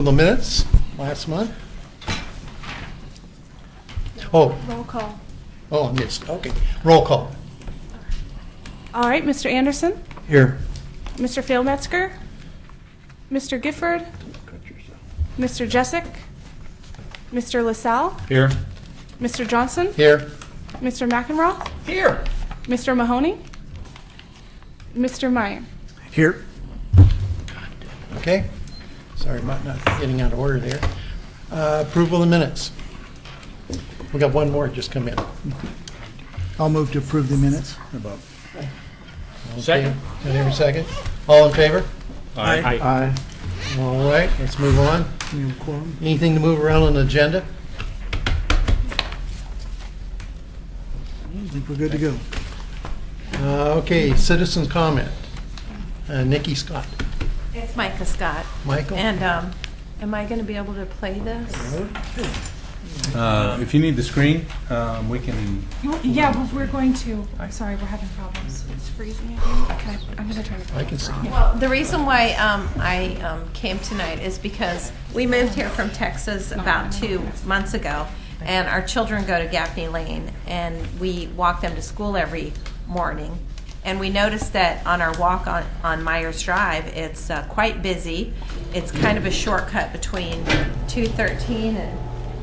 The minutes last month. Oh, Roll call. oh, I missed. Okay, roll call. All right, Mr. Anderson, Here. Mr. Philmetzger, Mr. Gifford, Mr. Jessic, Mr. LaSalle, Here. Mr. Johnson, Here. Mr. McEnroe, Here. Mr. Mahoney, Mr. Meyer. Here. Okay. Sorry about not getting out of order there. Approval of the minutes. We got one more just come in. I'll move to approve the minutes. Second. Can I hear a second? All in favor? Aye. All right, let's move on. We have a quorum. Anything to move around on the agenda? I think we're good to go. Okay, citizens comment. Nikki Scott. It's Micah Scott. Michael? And am I going to be able to play this? If you need the screen, we can. Yeah, well, we're going to. I'm sorry, we're having problems. It's freezing. Okay, I'm going to turn it I can see. Well, the reason why I came tonight is because we moved here from Texas about 2 months ago, and our children go to Gaffney Lane, and we walk them to school every morning. And we noticed that on our walk on Myers Drive, it's quite busy. It's kind of a shortcut between 213 and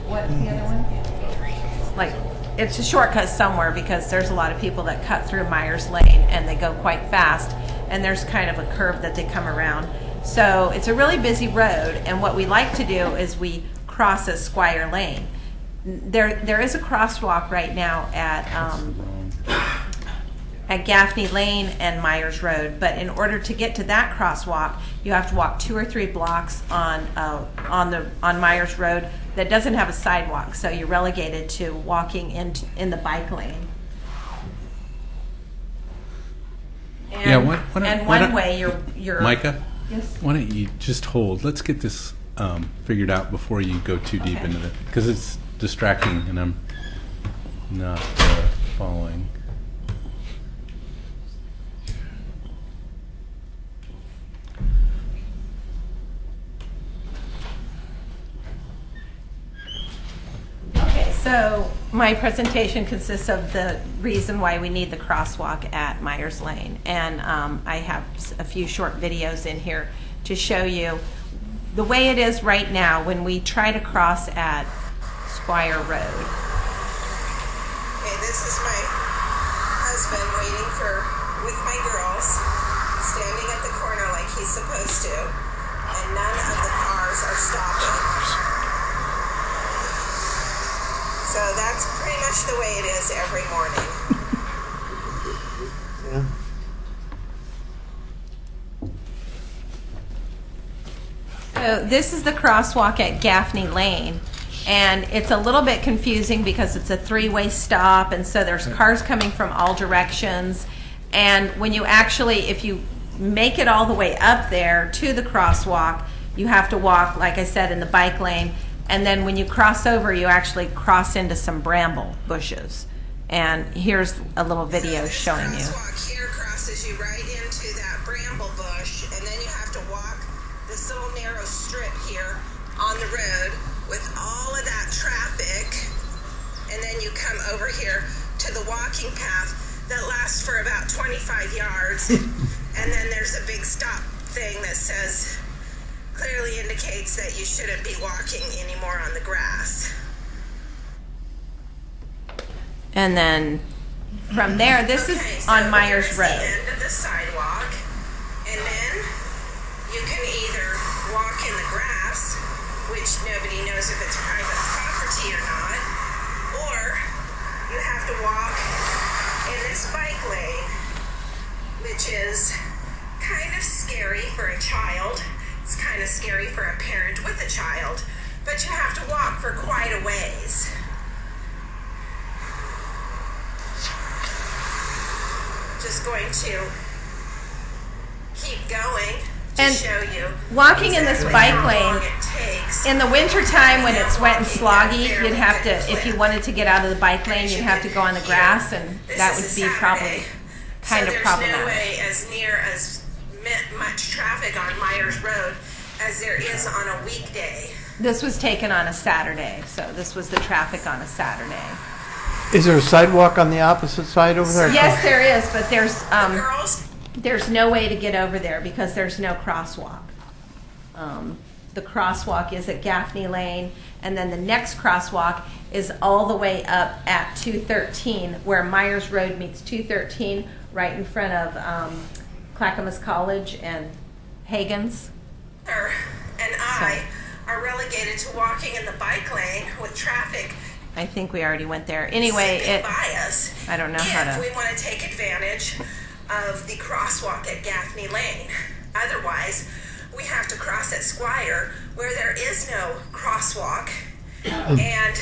what's the other one? Like, it's a shortcut somewhere because there's a lot of people that cut through Myers Lane and they go quite fast. And there's kind of a curve that they come around. So it's a really busy road. And what we like to do is we cross at Squire Lane. There is a crosswalk right now at Gaffney Lane and Myers Road, but in order to get to that crosswalk, you have to walk 2 or 3 blocks on Myers Road that doesn't have a sidewalk, so you're relegated to walking in the bike lane. And, Yeah, one way you're Micah, Yes. why don't you just hold? Let's get this figured out before you go too deep Okay. into it, because it's distracting and I'm not following. Okay, so my presentation consists of the reason why we need the crosswalk at Myers Lane. And I have a few short videos in here to show you the way it is right now when we try to cross at Squire Road. Okay, this is my husband waiting with my girls, standing at the corner like he's supposed to, and none of the cars are stopping. So that's pretty much the way it is every morning. Yeah. So this is the crosswalk at Gaffney Lane, and it's a little bit confusing because it's a 3-way stop, and so there's cars coming from all directions. And when you actually, if you make it all the way up there to the crosswalk, you have to walk, like I said, in the bike lane. And then when you cross over, you actually cross into some bramble bushes. And here's a little video So showing this you. crosswalk here crosses you right into that bramble bush, and then you have to walk this little narrow strip here on the road with all of that traffic, and then you come over here to the walking path that lasts for about 25 yards, and then there's a big stop thing that says, clearly indicates that you shouldn't be walking anymore on the grass. And then from there, this is Okay, so on Myers here's Road. the end of the sidewalk, and then you can either walk in the grass, which nobody knows if it's private property or not, or you have to walk in this bike lane, which is kind of scary for a child. It's kind of scary for a parent with a child, but you have to walk for quite a ways. Just going to keep going to And show you walking in this exactly bike how lane, long it takes. in the wintertime when it's wet and sloggy, you'd have to, if you wanted to get out of the bike lane, you'd have to go on the grass, and that would be probably kind of so problematic. there's no way as near as much traffic on Myers Road as there is on a weekday. This was taken on a Saturday, so this was the traffic on a Saturday. Is there a sidewalk on the opposite side over there? Yes, there is, but Girls, there's no way to get over there because there's no crosswalk. The crosswalk is at Gaffney Lane, and then the next crosswalk is all the way up at 213, where Myers Road meets 213, right in front of Clackamas College and Hagen's. her and I are relegated to walking in the bike lane with traffic I think we already went there. Anyway, zipping by us. I don't know how If to. we want to take advantage of the crosswalk at Gaffney Lane. Otherwise, we have to cross at Squire, where there is no crosswalk, and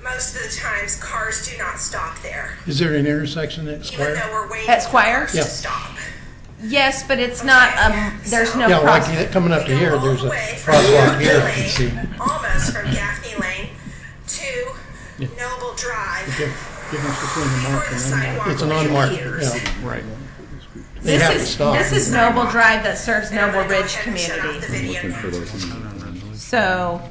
most of the times cars do not stop there, Is there an intersection at even Squire? though we're waiting At for Squire? cars Yeah. to stop. Yes, but it's not. There's no Yeah, cross. like coming up to We go here, all there's the a way from crosswalk Gaffney here, I Lane, can see. almost from Gaffney Lane to Noble Drive. Difference between the Before mark the and sidewalk It's an unmarked, appears. yeah. Right. They have to This stop. is Noble Drive that serves Now I'm Noble gonna go Ridge ahead and shut off the community. video now. So,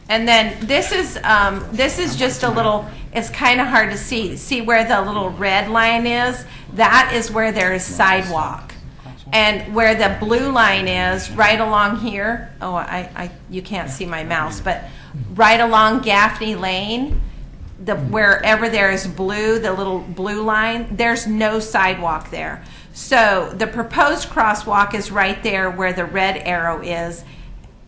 and then this is just a little. It's kind of hard to see. See where the little red line is? That is where there is sidewalk. And where the blue line is, right along here, you can't see my mouse, but right along Gaffney Lane, wherever there is blue, the little blue line, there's no sidewalk there. So the proposed crosswalk is right there where the red arrow is.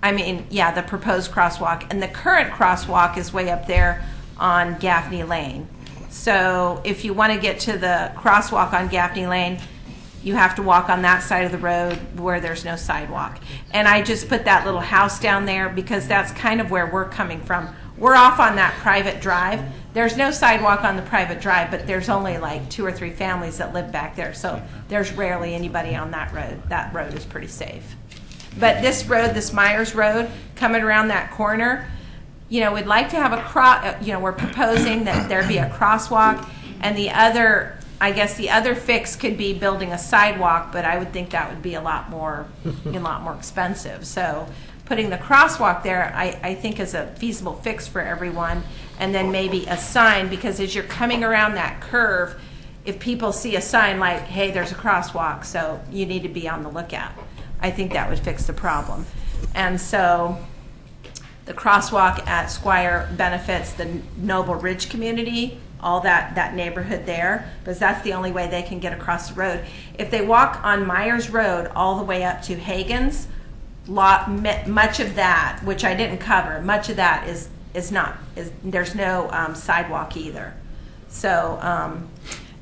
The proposed crosswalk. And the current crosswalk is way up there on Gaffney Lane. So if you want to get to the crosswalk on Gaffney Lane, you have to walk on that side of the road where there's no sidewalk. And I just put that little house down there because that's kind of where we're coming from. We're off on that private drive. There's no sidewalk on the private drive, but there's only like 2 or 3 families that live back there. So there's rarely anybody on that road. That road is pretty safe. But this road, this Myers Road, coming around that corner, we'd like to have we're proposing that there be a crosswalk, and the other fix could be building a sidewalk, but I would think that would be a lot more expensive. So putting the crosswalk there, I think is a feasible fix for everyone, and then maybe a sign, because as you're coming around that curve, if people see a sign like, hey, there's a crosswalk, so you need to be on the lookout. I think that would fix the problem. And so the crosswalk at Squire benefits the Noble Ridge community, all that neighborhood there, because that's the only way they can get across the road. If they walk on Myers Road all the way up to Hagen's, much of that, which I didn't cover, much of that is there's no sidewalk either. So,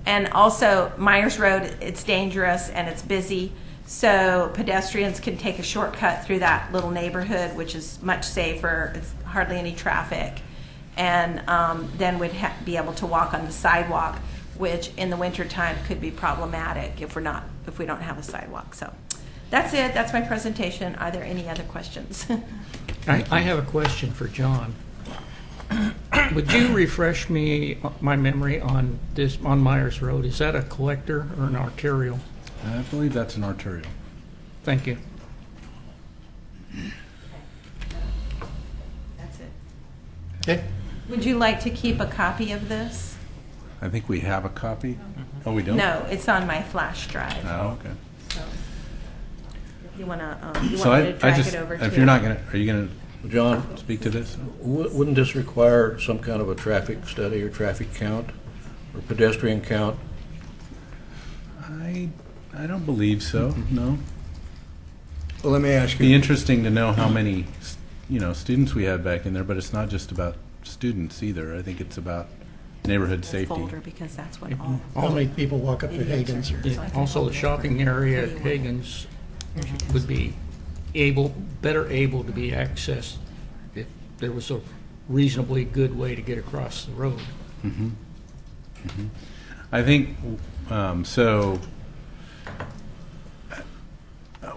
and also Myers Road, it's dangerous and it's busy. So pedestrians can take a shortcut through that little neighborhood, which is much safer. It's hardly any traffic. And then we'd be able to walk on the sidewalk, which in the wintertime could be problematic if we don't have a sidewalk. So that's it. That's my presentation. Are there any other questions? I have a question for John. Would you refresh my memory on Myers Road? Is that a collector or an arterial? I believe that's an arterial. Thank you. That's it. Okay, Would you like to keep a copy of this? I think we have a copy. Oh, we don't? No, it's on my flash drive. Oh, okay. So if you want to, you So want me to I drag just, it over to if you're not going to, are you going John, to speak to this? wouldn't this require some kind of a traffic study or traffic count or pedestrian count? I don't believe so, no. Well, let me ask It'd be you, interesting to know how many, students we have back in there, but it's not just about students either. I think it's about neighborhood safety. folder because that's what all. how many people walk up to Hagen's? Yeah. Also, the shopping area at Hagen's would be better able to be accessed if there was a reasonably good way to get across the road. I think,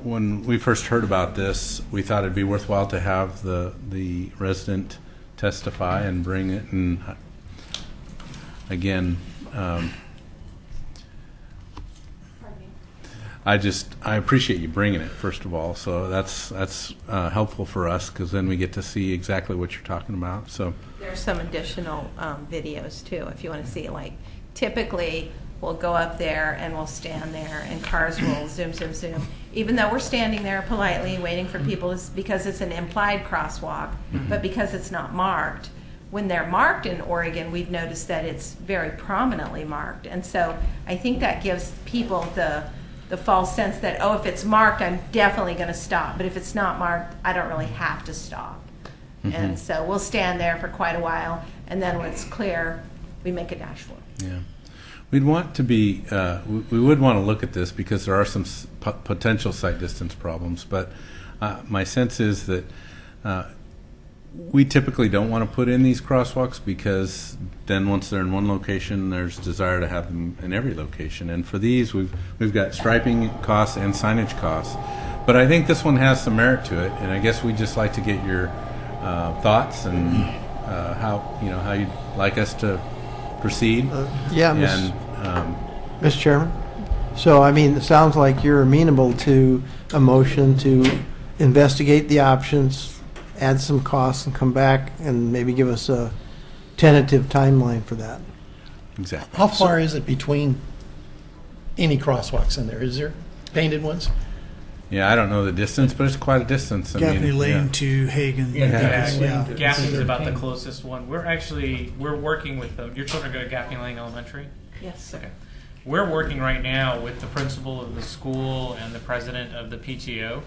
when we first heard about this, we thought it'd be worthwhile to have the resident testify and bring it. And again, I appreciate you bringing it, first of all. So that's helpful for us, because then we get to see exactly what you're talking about. So There's some additional videos too, if you want to see. Like, typically, we'll go up there and we'll stand there, and cars will zoom, zoom, zoom. Even though we're standing there politely waiting for people, because it's an implied crosswalk, but because it's not marked. When they're marked in Oregon, we've noticed that it's very prominently marked, and so I think that gives people the false sense that, oh, if it's marked, I'm definitely going to stop. But if it's not marked, I don't really have to stop. And so we'll stand there for quite a while, and then when it's clear, we make a dash for it. yeah, we'd want to be. We would want to look at this, because there are some potential sight distance problems. But my sense is that we typically don't want to put in these crosswalks, because then once they're in one location, there's desire to have them in every location. And for these, we've got striping costs and signage costs. But I think this one has some merit to it, and I guess we'd just like to get your thoughts and how you'd like us to proceed. Yeah, And Mr. Chairman. So, I mean, it sounds like you're amenable to a motion to investigate the options, add some costs, and come back and maybe give us a tentative timeline for that. exactly. How far is it between any crosswalks in there? Is there painted ones? Yeah, I don't know the distance, but it's quite a distance. I Gaffney mean, Lane yeah. to Hagen. Yeah. Gaffney's about the closest one. We're working with them. Your children go to Gaffney Lane Elementary? Yes. Okay. We're working right now with the principal of the school and the president of the PTO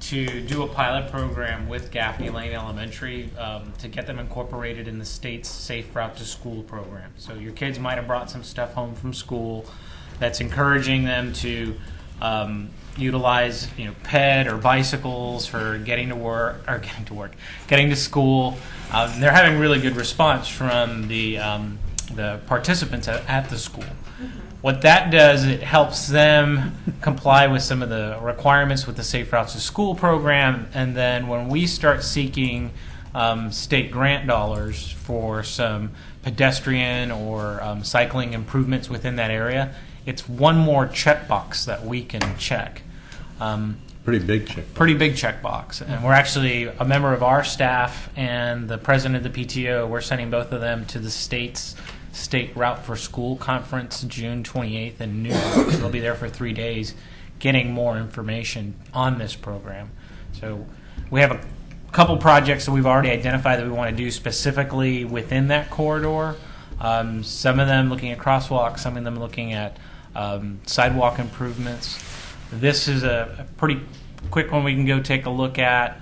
to do a pilot program with Gaffney Lane Elementary to get them incorporated in the state's Safe Route to School program. So your kids might have brought some stuff home from school that's encouraging them to utilize, ped or bicycles for getting to school. They're having really good response from the participants at the school. What that does, it helps them comply with some of the requirements with the Safe Routes to School program, and then when we start seeking state grant dollars for some pedestrian or cycling improvements within that area, it's one more checkbox that we can check. Pretty big check. Pretty big checkbox. And we're actually, a member of our staff and the president of the PTO, we're sending both of them to the state's State Route for School conference June 28th in New York. So they'll be there for 3 days getting more information on this program. So we have a couple projects that we've already identified that we want to do specifically within that corridor. Some of them looking at crosswalks, some of them looking at sidewalk improvements. This is a pretty quick one we can go take a look at,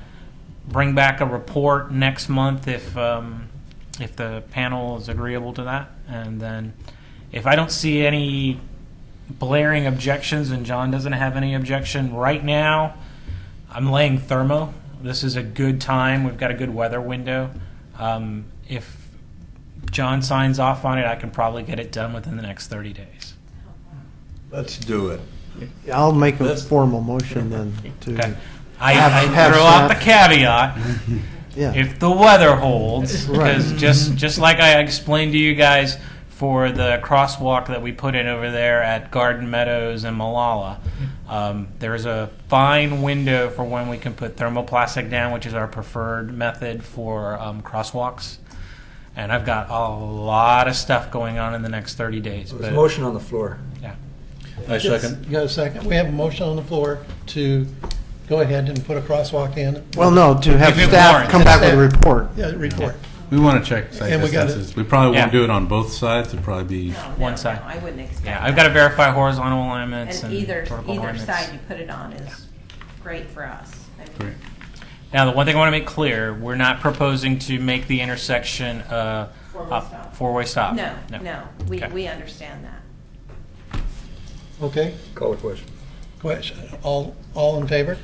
bring back a report next month if the panel is agreeable to that. And then if I don't see any blaring objections and John doesn't have any objection right now, I'm laying thermo. This is a good time. We've got a good weather window. If John signs off on it, I can probably get it done within the next 30 days. Let's do it. I'll make a formal motion then to. Okay. I have throw out the staff- caveat. Yeah. If the weather holds, Right. because just like I explained to you guys for the crosswalk that we put in over there at Garden Meadows and Malala, there's a fine window for when we can put thermoplastic down, which is our preferred method for crosswalks. And I've got a lot of stuff going on in the next 30 days. There's But a motion on the floor. yeah. I second. You got a second? We have a motion on the floor to go ahead and put a crosswalk in. Well, no, to have If it staff warrants. come back with a report. Yeah, report. We want to check sight And we gotta- distances. We probably won't Yeah. do it on both sides. It'd probably be One side. No, I wouldn't expect Yeah, that. I've got to verify horizontal alignments And and either vertical alignments. side you put it on is great for us. I mean, great. Now, the one thing I want to make clear, we're not proposing to make the intersection a Four-way stop. four-way stop. No, Okay. we understand that. Okay, Call the question. question, all in favor?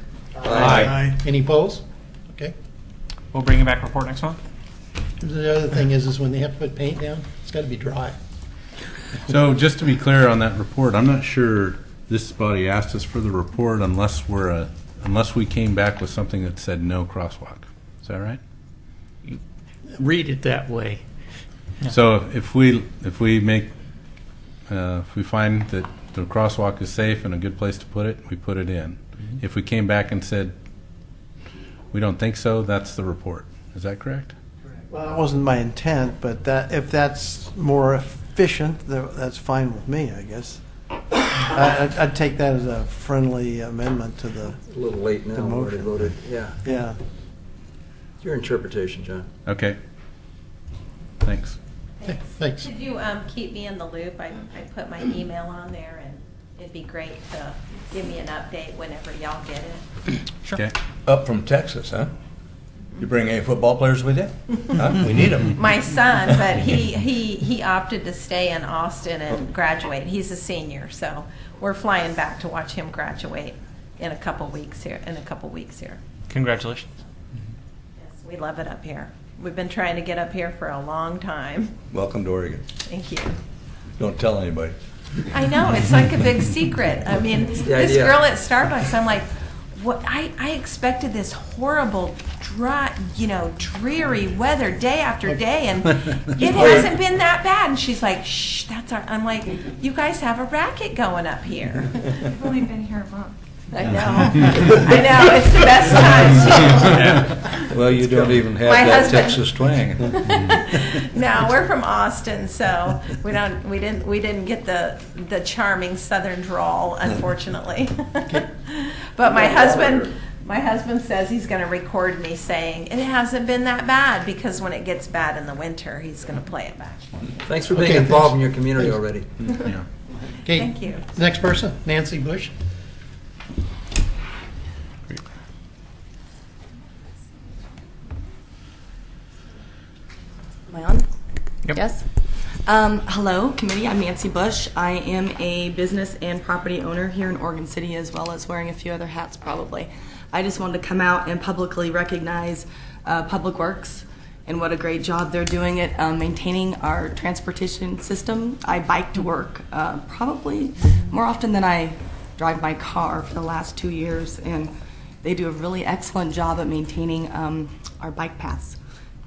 Aye. Any opposed? Okay. We'll bring you back a report next month. The other thing is when they have to put paint down, it's got to be dry. So just to be clear on that report, I'm not sure this body asked us for the report unless we came back with something that said no crosswalk. Is that right? Read it that way. So if we find that the crosswalk is safe and a good place to put it, we put it in. If we came back and said, we don't think so, that's the report. Is that correct? Well, that wasn't my intent, but if that's more efficient, that's fine with me, I guess. I'd take that as a friendly amendment to the. A little late now, The already motion. voted, yeah. Yeah. Your interpretation, John. Okay. Thanks. Okay, thanks. Could you keep me in the loop? I put my email on there, and it'd be great to give me an update whenever y'all get it. Okay. Up from Texas, huh? You bring any football players with you? Huh? We need them. My son, but he opted to stay in Austin and graduate. He's a senior, so we're flying back to watch him graduate in a couple weeks here. Congratulations. Yes, we love it up here. We've been trying to get up here for a long time. Welcome to Oregon. Thank you. Don't tell anybody. I know, it's like a big secret. I mean, this idea. girl at Starbucks, I'm like, what? I expected this horrible, dry, dreary weather day after day, and it hasn't been that bad. And she's like, shh, that's our. I'm like, you guys have a racket going up here. I've only been here a month. I know. I know. It's the best time too. Well, you don't even have My that husband- Texas twang. No, we're from Austin, so we didn't get the charming Southern drawl, unfortunately. But my husband says he's going to record me saying it hasn't been that bad, because when it gets bad in the winter, he's going to play it back. Thanks for being Okay, involved thanks. in your community already. Yeah. Okay. Thank you. Next person, Nancy Bush. Am I on? Yep. Yes. Hello, committee. I'm Nancy Bush. I am a business and property owner here in Oregon City, as well as wearing a few other hats probably. I just wanted to come out and publicly recognize Public Works and what a great job they're doing at maintaining our transportation system. I bike to work probably more often than I drive my car for the last 2 years, and they do a really excellent job at maintaining our bike paths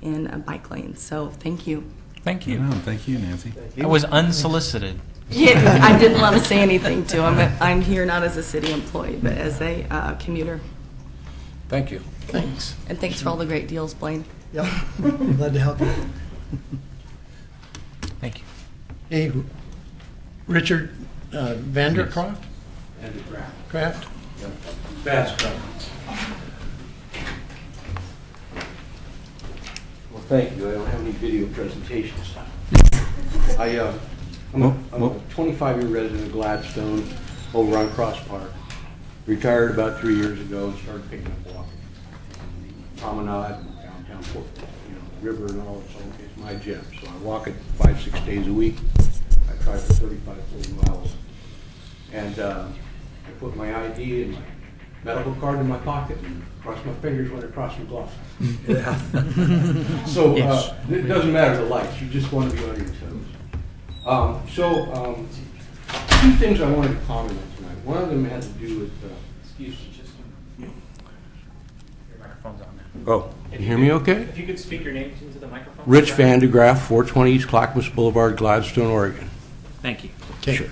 and bike lanes. So thank you. Thank you. Oh, thank you, Nancy. I was unsolicited. Yeah, I didn't want to say anything to him, but I'm here not as a city employee, but as a commuter. Thank you. Thanks. And thanks for all the great deals, Blaine. Yep. Glad to help you. Thank you. Hey, Richard Vandercroft? Craft? Fast Well, thank you. I don't have any video presentation stuff. I'm a 25-year resident of Gladstone over on Cross Park. Retired about 3 years ago and started picking up walking. Promenade, downtown Fort, river and all, it's my gym. So I walk it 5-6 days a week. I try for 35-40 miles. And I put my ID and my medical card in my pocket and cross my fingers when I cross my gloves. Yeah. So it doesn't matter the lights, you just want to be on your toes. Two things I wanted to comment on tonight. One of them had to do with, excuse me, just Your microphone's on now. oh, can you hear me okay? If you could speak your name into the microphone. Rich Vandegraff, 420 East Clackamas Boulevard, Gladstone, Oregon. Thank you. Okay. Sure.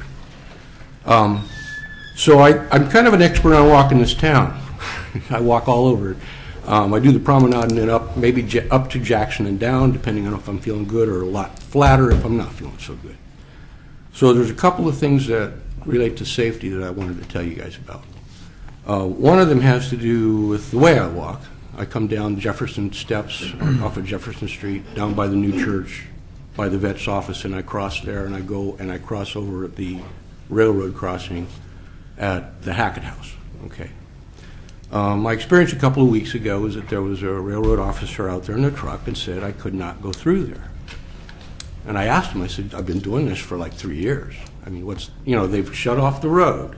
So I'm kind of an expert on walking this town. I walk all over it. I do the promenade and then up, maybe up to Jackson and down, depending on if I'm feeling good, or a lot flatter if I'm not feeling so good. So there's a couple of things that relate to safety that I wanted to tell you guys about. One of them has to do with the way I walk. I come down Jefferson Steps off of Jefferson Street, down by the new church, by the vet's office, and I cross there, and I go and I cross over at the railroad crossing at the Hackett House. Okay. My experience a couple of weeks ago was that there was a railroad officer out there in a truck and said I could not go through there. And I asked him, I said, I've been doing this for like 3 years. I mean, they've shut off the road,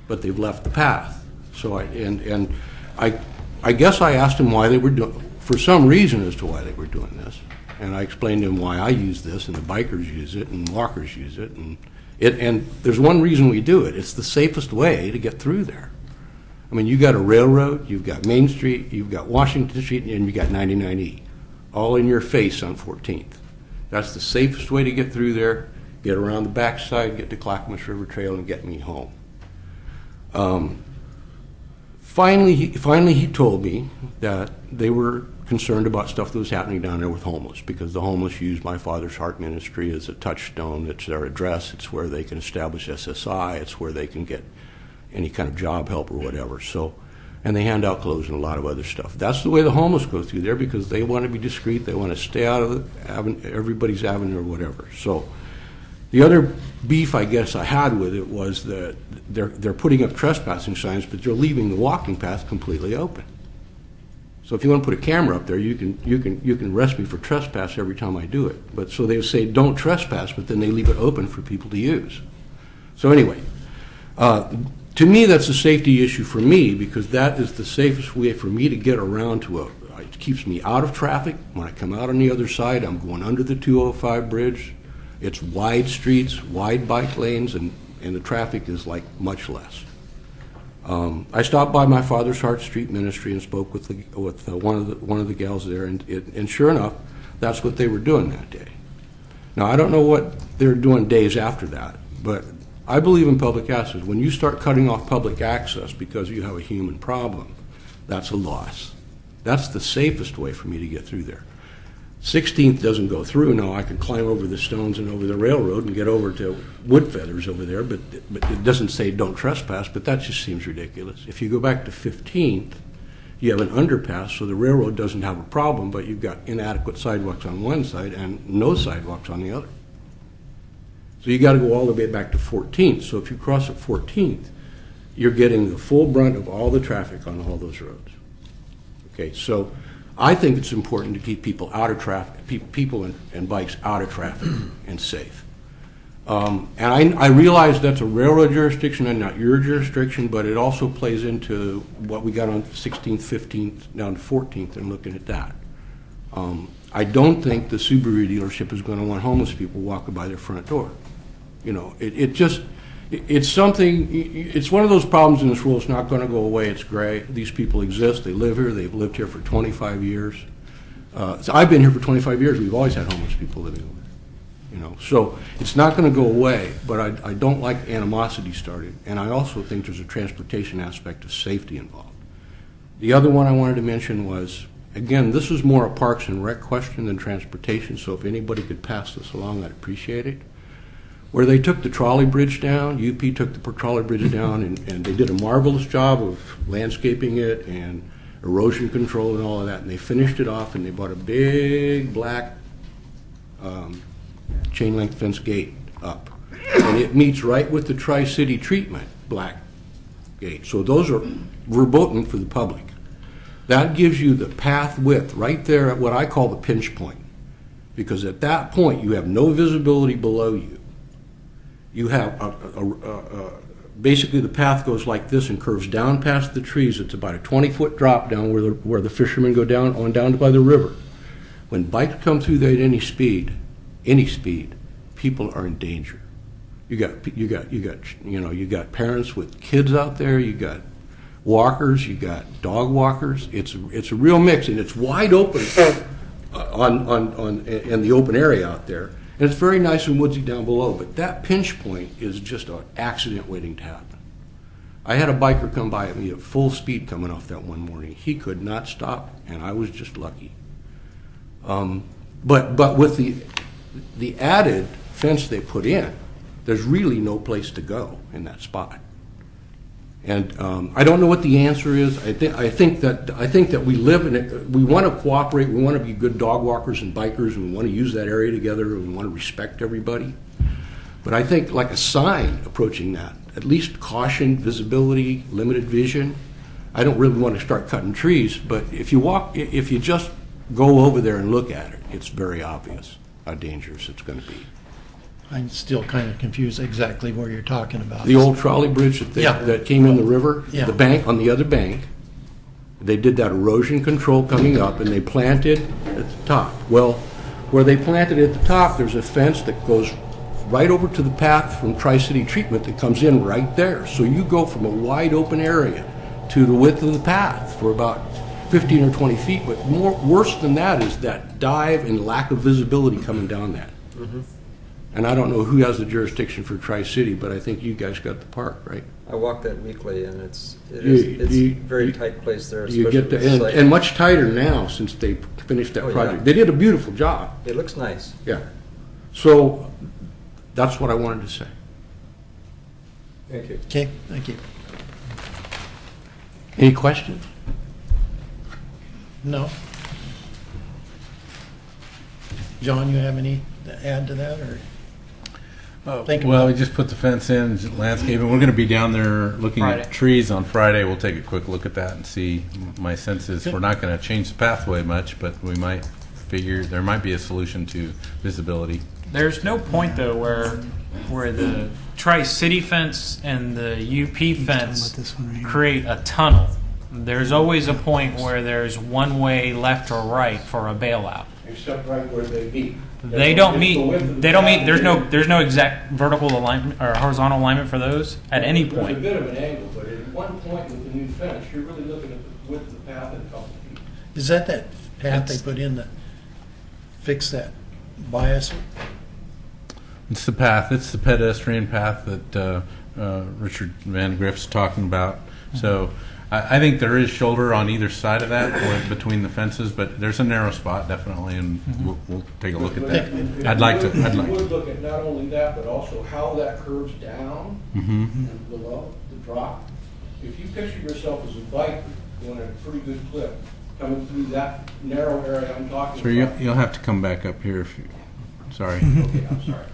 but they've left the path. So I guess I asked him why they were doing, for some reason as to why they were doing this. And I explained to him why I use this, and the bikers use it, and walkers use it. And there's one reason we do it. It's the safest way to get through there. I mean, you got a railroad, you've got Main Street, you've got Washington Street, and you've got 99E, all in your face on 14th. That's the safest way to get through there. get around the backside, get to Clackamas River Trail, and get me home. Finally, he told me that they were concerned about stuff that was happening down there with homeless, because the homeless use My Father's Heart Ministry as a touchstone. It's their address. It's where they can establish SSI. It's where they can get any kind of job help or whatever. So, and they hand out clothes and a lot of other stuff. That's the way the homeless go through there, because they want to be discreet. They want to stay out of everybody's avenue or whatever. So the other beef I guess I had with it was that they're putting up trespassing signs, but they're leaving the walking path completely open. So if you want to put a camera up there, you can arrest me for trespass every time I do it. But so they say don't trespass, but then they leave it open for people to use. So anyway, to me that's a safety issue for me, because that is the safest way for me to get around to it keeps me out of traffic. When I come out on the other side, I'm going under the 205 bridge. It's wide streets, wide bike lanes, and the traffic is like much less. I stopped by My Father's Heart Street Ministry and spoke with one of the gals there, and sure enough, that's what they were doing that day. Now I don't know what they're doing days after that, but I believe in public access. When you start cutting off public access because you have a human problem, that's a loss. That's the safest way for me to get through there. 16th doesn't go through. Now I can climb over the stones and over the railroad and get over to Woodfeathers over there, but it doesn't say don't trespass, but that just seems ridiculous. If you go back to 15th, you have an underpass, so the railroad doesn't have a problem, but you've got inadequate sidewalks on one side and no sidewalks on the other. So you got to go all the way back to 14th. So if you cross at 14th, you're getting the full brunt of all the traffic on all those roads. Okay, so I think it's important to keep people out of traffic, people and bikes out of traffic and safe. And I realize that's a railroad jurisdiction and not your jurisdiction, but it also plays into what we got on 16th, 15th, down to 14th, and looking at that. I don't think the Subaru dealership is going to want homeless people walking by their front door. You know, it's something, it's one of those problems in this world. It's not going to go away. It's gray. These people exist. They live here. They've lived here for 25 years. So I've been here for 25 years. We've always had homeless people living over there. You know, so it's not going to go away, but I don't like animosity started. And I also think there's a transportation aspect of safety involved. The other one I wanted to mention was, again, this is more a Parks and Rec question than transportation, so if anybody could pass this along, I'd appreciate it. Where they took the trolley bridge down, UP took the trolley bridge down, and they did a marvelous job of landscaping it and erosion control and all of that, and they finished it off, and they bought a big black chain link fence gate up. And it meets right with the Tri-City treatment black gate. So those are verboten for the public. That gives you the path width right there at what I call the pinch point. Because at that point, you have no visibility below you. You have basically the path goes like this and curves down past the trees. It's about a 20-foot drop down where the fishermen go down by the river. When bikes come through there at any speed, people are in danger. You got parents with kids out there. You got walkers. You got dog walkers. It's a real mix, and it's wide open in the open area out there. And it's very nice and woodsy down below, but that pinch point is just an accident waiting to happen. I had a biker come by at me at full speed coming off that one morning. He could not stop, and I was just lucky. But with the added fence they put in, there's really no place to go in that spot. And I don't know what the answer is. I think that we live in it. We want to cooperate. We want to be good dog walkers and bikers, and we want to use that area together, and we want to respect everybody. But I think like a sign approaching that, at least caution, visibility, limited vision. I don't really want to start cutting trees, but if you just go over there and look at it, it's very obvious how dangerous it's going to be. I'm still kind of confused exactly where you're talking about. The old trolley bridge that came in the river, yeah. The bank, on the other bank, they did that erosion control coming up, and they planted at the top. Well, where they planted at the top, there's a fence that goes right over to the path from Tri-City Treatment that comes in right there. So you go from a wide open area to the width of the path for about 15 or 20 feet. But worse than that is that dive and lack of visibility coming down that. Mm-hmm. And I don't know who has the jurisdiction for Tri-City, but I think you guys got the park, right? I walk that weekly, and it's You- a very tight place there. You get especially to, with site. and much tighter now since they finished that Oh, yeah. project. They did a beautiful job, It looks nice. yeah. So that's what I wanted to say. Thank you. Okay, thank you. Any questions? No? John, you have any to add to that, or? Think Well, about we just put the fence in, landscaping. We're going to be down there looking Friday. at trees on Friday. We'll take a quick look at that and see. My sense is we're not going to change the pathway much, but we might figure there might be a solution to visibility. There's no point though where the Tri-City fence and the UP fence create a tunnel. There's always a point where there's one way left or right for a bailout. Except right where they meet. They don't meet. They don't meet. There's no exact vertical alignment or horizontal alignment for those at any There's a point. bit of an angle, but at one point with the new fence, you're really looking at the width of the path and a couple feet. Is that path they put in to fix that bias? It's the path. It's the pedestrian path that Richard Van Griff's talking about. So I think there is shoulder on either side of that, or between the fences, but there's a narrow spot definitely, and we'll take a look at that. I'd like to. You would look at not only that, but also how that curves down and below the drop. If you picture yourself as a biker going at a pretty good clip, coming through that narrow area I'm talking So about. you'll have to come back up here if you. Sorry. Okay, I'm sorry.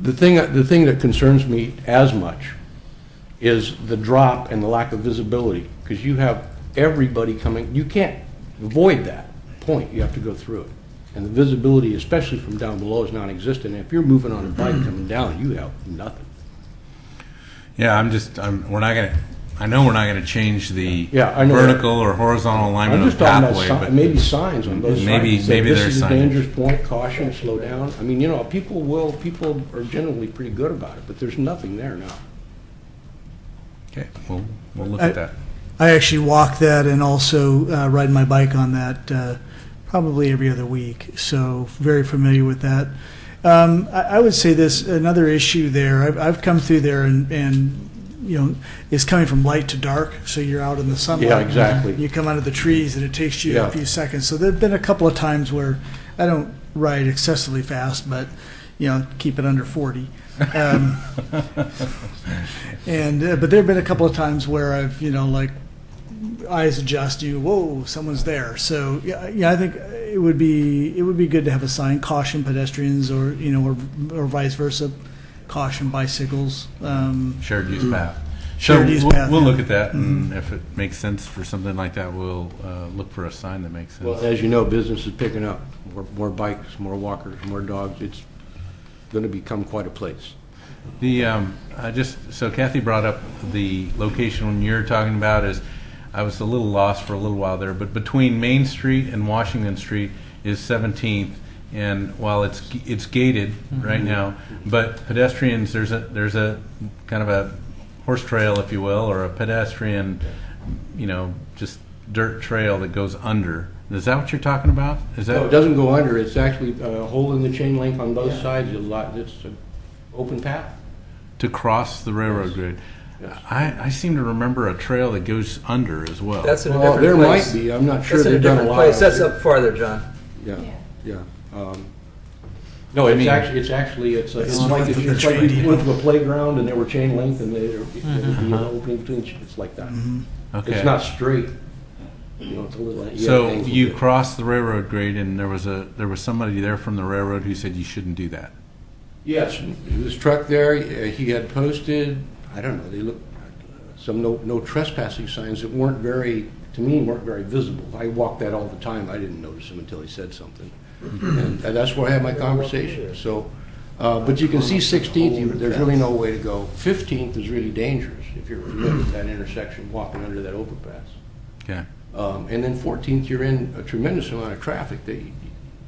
The thing that concerns me as much is the drop and the lack of visibility, because you have everybody coming, you can't avoid that point, you have to go through it. And the visibility, especially from down below, is non-existent. If you're moving on a bike coming down, you have nothing. Yeah, we're not gonna. I know we're not gonna change the Yeah, I know vertical or horizontal alignment I'm of just the talking pathway, about but maybe signs on both sides. maybe Say, there's this is a signage. dangerous point, caution, slow down. I mean, people are generally pretty good about it, but there's nothing there now. Okay, we'll look at that. I actually walk that and also ride my bike on that probably every other week, so very familiar with that. I would say this, another issue there, I've come through there and it's coming from light to dark, so you're out in the sunlight. Yeah, exactly. You come under the trees and it takes you Yeah. a few seconds. So there have been a couple of times where I don't ride excessively fast, but keep it under 40. But there have been a couple of times where I've eyes adjust, whoa, someone's there. So I think it would be good to have a sign, caution pedestrians, or vice versa, caution bicycles. Shared use path. Shared use path, We'll yeah. look at that, and if it makes sense for something like that, we'll look for a sign that makes sense. Well, as you know, business is picking up. More bikes, more walkers, more dogs. It's going to become quite a place. So Kathy brought up the location when you're talking about is, I was a little lost for a little while there, but between Main Street and Washington Street is 17th, and while it's gated right now, but pedestrians, there's a kind of a horse trail, if you will, or a pedestrian, just dirt trail that goes under. Is that what you're talking about? Is that? No, it doesn't go under. It's actually a hole in the chain link on both sides. It's an open path. To cross the railroad grade. Yes. I seem to remember a trail that goes under as well. That's in a Well, different there place. might be. I'm not sure That's in a they've done a different lot place. of That's it. up farther, John. Yeah. No, it's actually it's like you went to a playground and there were chain link and there would be an opening between. It's like that. Okay. It's not straight. It's a little. So you crossed the railroad grade, and there was somebody there from the railroad who said you shouldn't do that. Yes, this truck there, he had posted, I don't know, they looked, some no trespassing signs that weren't very visible. I walk that all the time. I didn't notice them until he said something. And that's where I had my conversation. So, but you can see 16th, there's really no way to go. 15th is really dangerous if you're at that intersection, walking under that overpass. Okay. And then 14th, you're in a tremendous amount of traffic that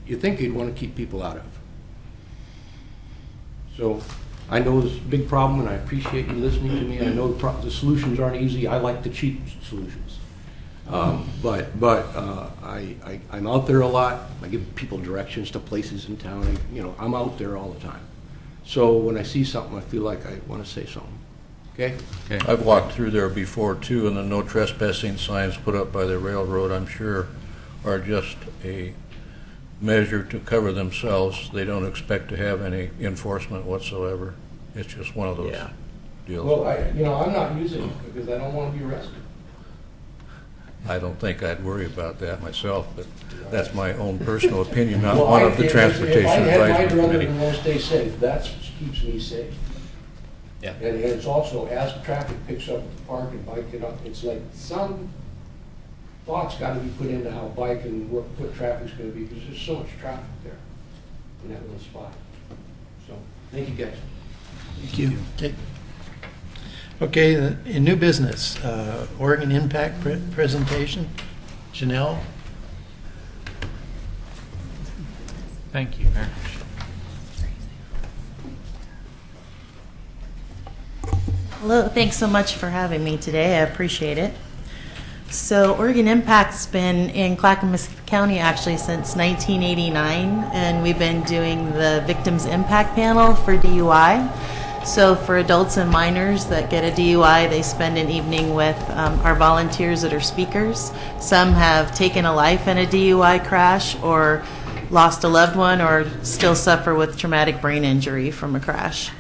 you think you'd want to keep people out of. So I know it's a big problem, and I appreciate you listening to me. I know the solutions aren't easy. I like the cheap solutions. I'm out there a lot. I give people directions to places in town. I'm out there all the time. So when I see something, I feel like I want to say something. Okay? I've walked through there before too, and the no trespassing signs put up by the railroad, I'm sure, are just a measure to cover themselves. They don't expect to have any enforcement whatsoever. It's just one of those deals. Well, I'm not using it because I don't want to be arrested. I don't think I'd worry about that myself, but that's my own personal opinion, not Well, one of the Transportation If I had my Advisory drone Committee. and want to stay safe, that keeps me safe. Yeah. And it's also, as traffic picks up at the park and biking up, it's like some thought's got to be put into how bike and foot traffic's going to be, because there's so much traffic there in that little spot. So, thank you guys. Thank you. Okay, in new business, Oregon Impact presentation. Janelle? Thank you very much. Hello, thanks so much for having me today. I appreciate it. So Oregon Impact's been in Clackamas County actually since 1989, and we've been doing the Victims Impact Panel for DUI. So for adults and minors that get a DUI, they spend an evening with our volunteers that are speakers. Some have taken a life in a DUI crash or lost a loved one or still suffer with traumatic brain injury from a crash.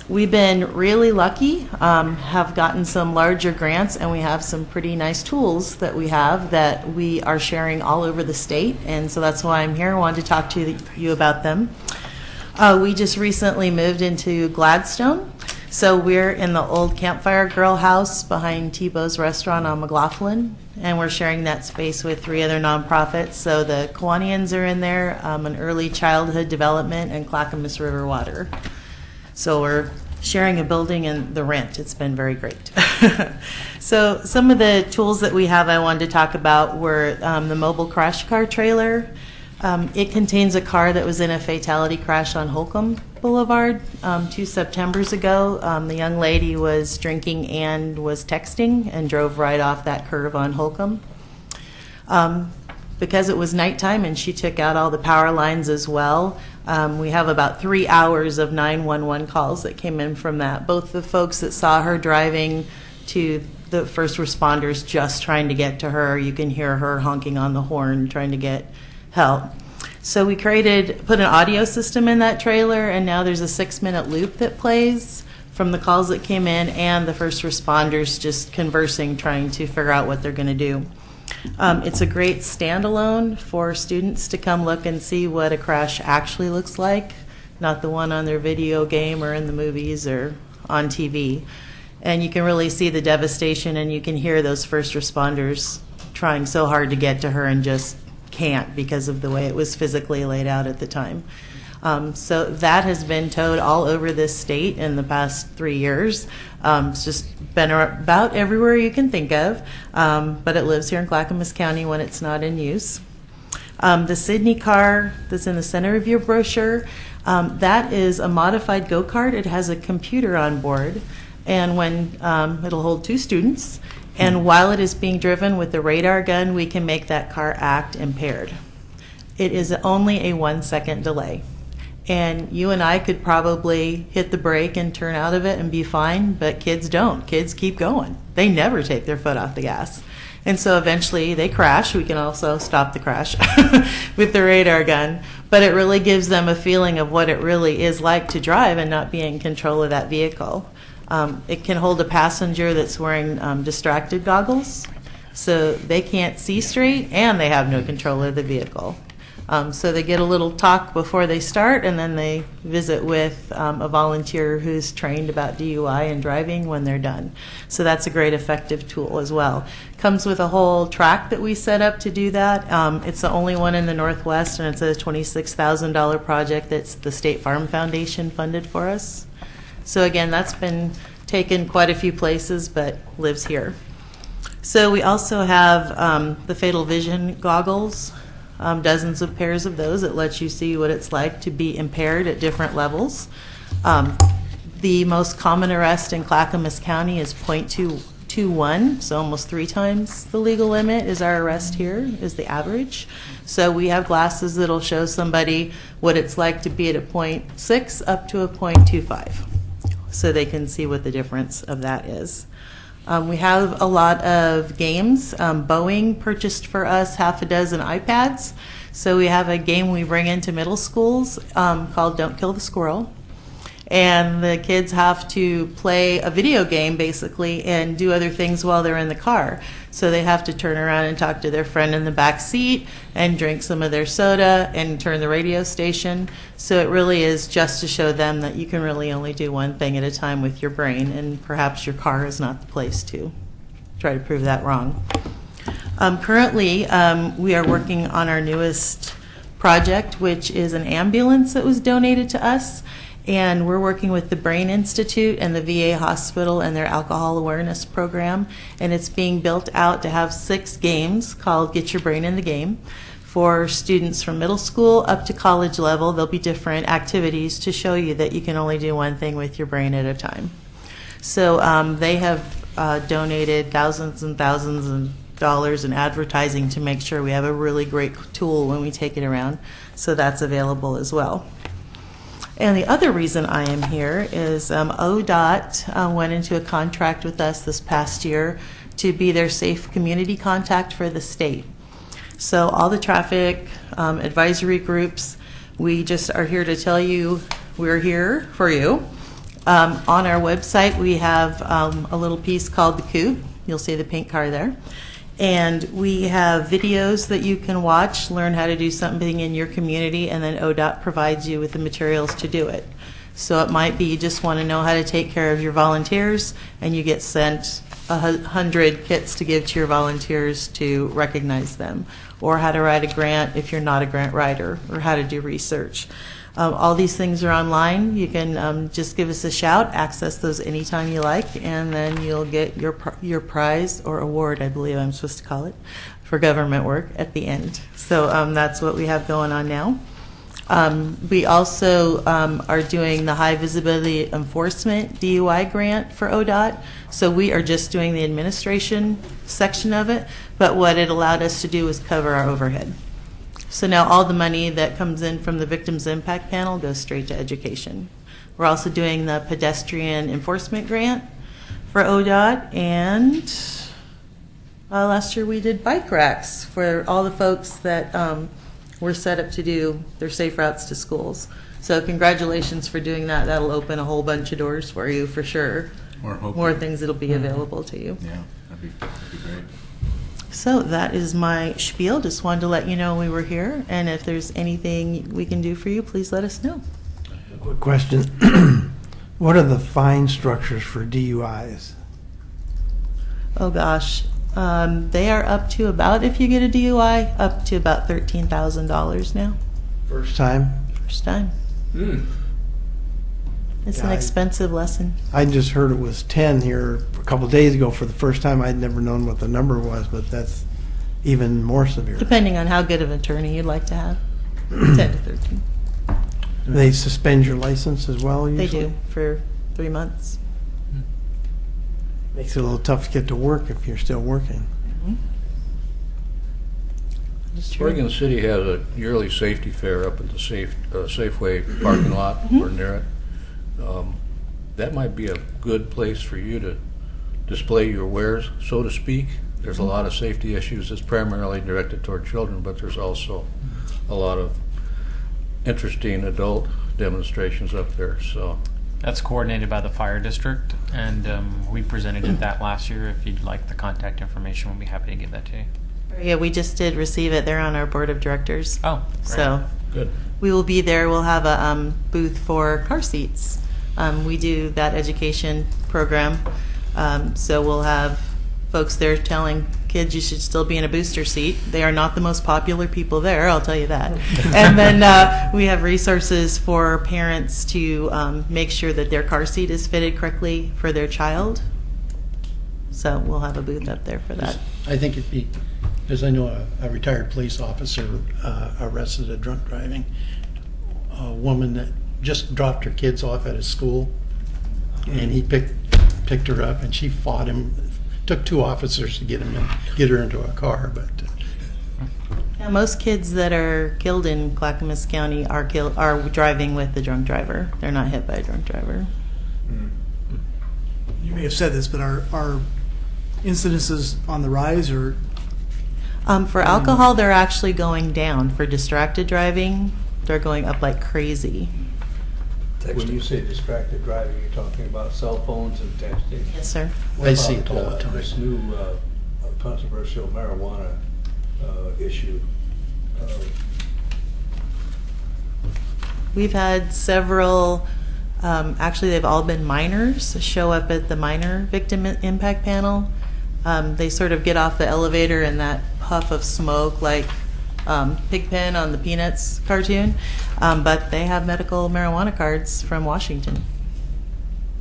We've been really lucky, have gotten some larger grants, and we have some pretty nice tools that we have that we are sharing all over the state, and so that's why I'm here. I wanted to talk to you about them. We just recently moved into Gladstone, so we're in the old Campfire Grill house behind Tebow's Restaurant on McLaughlin, and we're sharing that space with 3 other nonprofits. So the Kiwanians are in there, an early childhood development, and Clackamas River Water. So we're sharing a building and the rent. It's been very great. So some of the tools that we have I wanted to talk about were the mobile crash car trailer. It contains a car that was in a fatality crash on Holcomb Boulevard 2 Septembers ago. The young lady was drinking and was texting and drove right off that curve on Holcomb. Because it was nighttime and she took out all the power lines as well, we have about 3 hours of 911 calls that came in from that. Both the folks that saw her driving to the first responders just trying to get to her. You can hear her honking on the horn trying to get help. So we put an audio system in that trailer, and now there's a 6-minute loop that plays from the calls that came in and the first responders just conversing, trying to figure out what they're going to do. It's a great standalone for students to come look and see what a crash actually looks like, not the one on their video game or in the movies or on TV. And you can really see the devastation, and you can hear those first responders trying so hard to get to her and just can't because of the way it was physically laid out at the time. So that has been towed all over this state in the past 3 years. It's just been about everywhere you can think of, but it lives here in Clackamas County when it's not in use. The Sydney car that's in the center of your brochure, that is a modified go-kart. It has a computer on board, and when it'll hold 2 students, and while it is being driven with the radar gun, we can make that car act impaired. It is only a 1-second delay. And you and I could probably hit the brake and turn out of it and be fine, but kids don't. Kids keep going. They never take their foot off the gas. And so eventually they crash. We can also stop the crash with the radar gun. But it really gives them a feeling of what it really is like to drive and not be in control of that vehicle. It can hold a passenger that's wearing distracted goggles, so they can't see straight and they have no control of the vehicle. So they get a little talk before they start, and then they visit with a volunteer who's trained about DUI and driving when they're done. So that's a great effective tool as well. Comes with a whole track that we set up to do that. It's the only one in the Northwest, and it's a $26,000 project that's the State Farm Foundation funded for us. So again, that's been taken quite a few places, but lives here. So we also have the Fatal Vision goggles. Dozens of pairs of those that let you see what it's like to be impaired at different levels. The most common arrest in Clackamas County is .2 .21, so almost 3 times the legal limit is our arrest here, is the average. So we have glasses that'll show somebody what it's like to be at a .6 up to a .25, so they can see what the difference of that is. We have a lot of games. Boeing purchased for us 6 iPads. So we have a game we bring into middle schools called Don't Kill the Squirrel. And the kids have to play a video game, basically, and do other things while they're in the car. So they have to turn around and talk to their friend in the back seat and drink some of their soda and turn the radio station. So it really is just to show them that you can really only do one thing at a time with your brain, and perhaps your car is not the place to try to prove that wrong. Currently, we are working on our newest project, which is an ambulance that was donated to us. And we're working with the Brain Institute and the VA hospital and their alcohol awareness program. And it's being built out to have 6 games called Get Your Brain in the Game for students from middle school up to college level. There'll be different activities to show you that you can only do one thing with your brain at a time. So they have donated thousands and thousands of dollars in advertising to make sure we have a really great tool when we take it around. So that's available as well. And the other reason I am here is ODOT went into a contract with us this past year to be their safe community contact for the state. So all the traffic advisory groups, we just are here to tell you we're here for you. On our website, we have a little piece called The Coop. You'll see the pink car there. And we have videos that you can watch, learn how to do something in your community, and then ODOT provides you with the materials to do it. So it might be you just want to know how to take care of your volunteers, and you get sent 100 kits to give to your volunteers to recognize them, or how to write a grant if you're not a grant writer, or how to do research. All these things are online. You can just give us a shout, access those anytime you like, and then you'll get your prize or award, I believe I'm supposed to call it, for government work at the end. So that's what we have going on now. We also are doing the high visibility enforcement DUI grant for ODOT. So we are just doing the administration section of it, but what it allowed us to do is cover our overhead. So now all the money that comes in from the Victims Impact Panel goes straight to education. We're also doing the pedestrian enforcement grant for ODOT, and last year we did bike racks for all the folks that were set up to do their safe routes to schools. So congratulations for doing that. That'll open a whole bunch of doors for you for sure. More things that'll be available to you. Yeah, that'd be great. So that is my spiel. Just wanted to let you know we were here, and if there's anything we can do for you, please let us know. Quick question. What are the fine structures for DUIs? Oh gosh, they are up to about, if you get a DUI, up to about $13,000 now. First time? First time. It's an expensive lesson. I just heard it was 10 here a couple of days ago for the first time. I'd never known what the number was, but that's even more severe. Depending on how good of an attorney you'd like to have. 10 to 13. They suspend your license as well usually? They do, for 3 months. Makes it a little tough to get to work if you're still working. Oregon City has a yearly safety fair up at the Safeway parking lot or near it. That might be a good place for you to display your wares, so to speak. There's a lot of safety issues. It's primarily directed toward children, but there's also a lot of interesting adult demonstrations up there. So that's coordinated by the fire district, and we presented at that last year. If you'd like the contact information, we'll be happy to give that to you. Yeah, we just did receive it. They're on our board of directors. Oh, great. So good. We will be there. We'll have a booth for car seats. We do that education program. So we'll have folks there telling kids you should still be in a booster seat. They are not the most popular people there, I'll tell you that. And then we have resources for parents to make sure that their car seat is fitted correctly for their child. So we'll have a booth up there for that. I think it'd be, because I know a retired police officer arrested a drunk driving a woman that just dropped her kids off at a school, and he picked her up, and she fought him Took 2 officers to get her into a car, but Now, most kids that are killed in Clackamas County are driving with a drunk driver. They're not hit by a drunk driver. You may have said this, but are incidences on the rise, or For alcohol, they're actually going down. For distracted driving, they're going up like crazy. When you say distracted driving, you're talking about cell phones and texting? Yes, sir. I see it all the time. This new controversial marijuana issue. We've had several, actually they've all been minors, show up at the minor victim impact panel. They sort of get off the elevator in that puff of smoke like Pigpen on the Peanuts cartoon, but they have medical marijuana cards from Washington.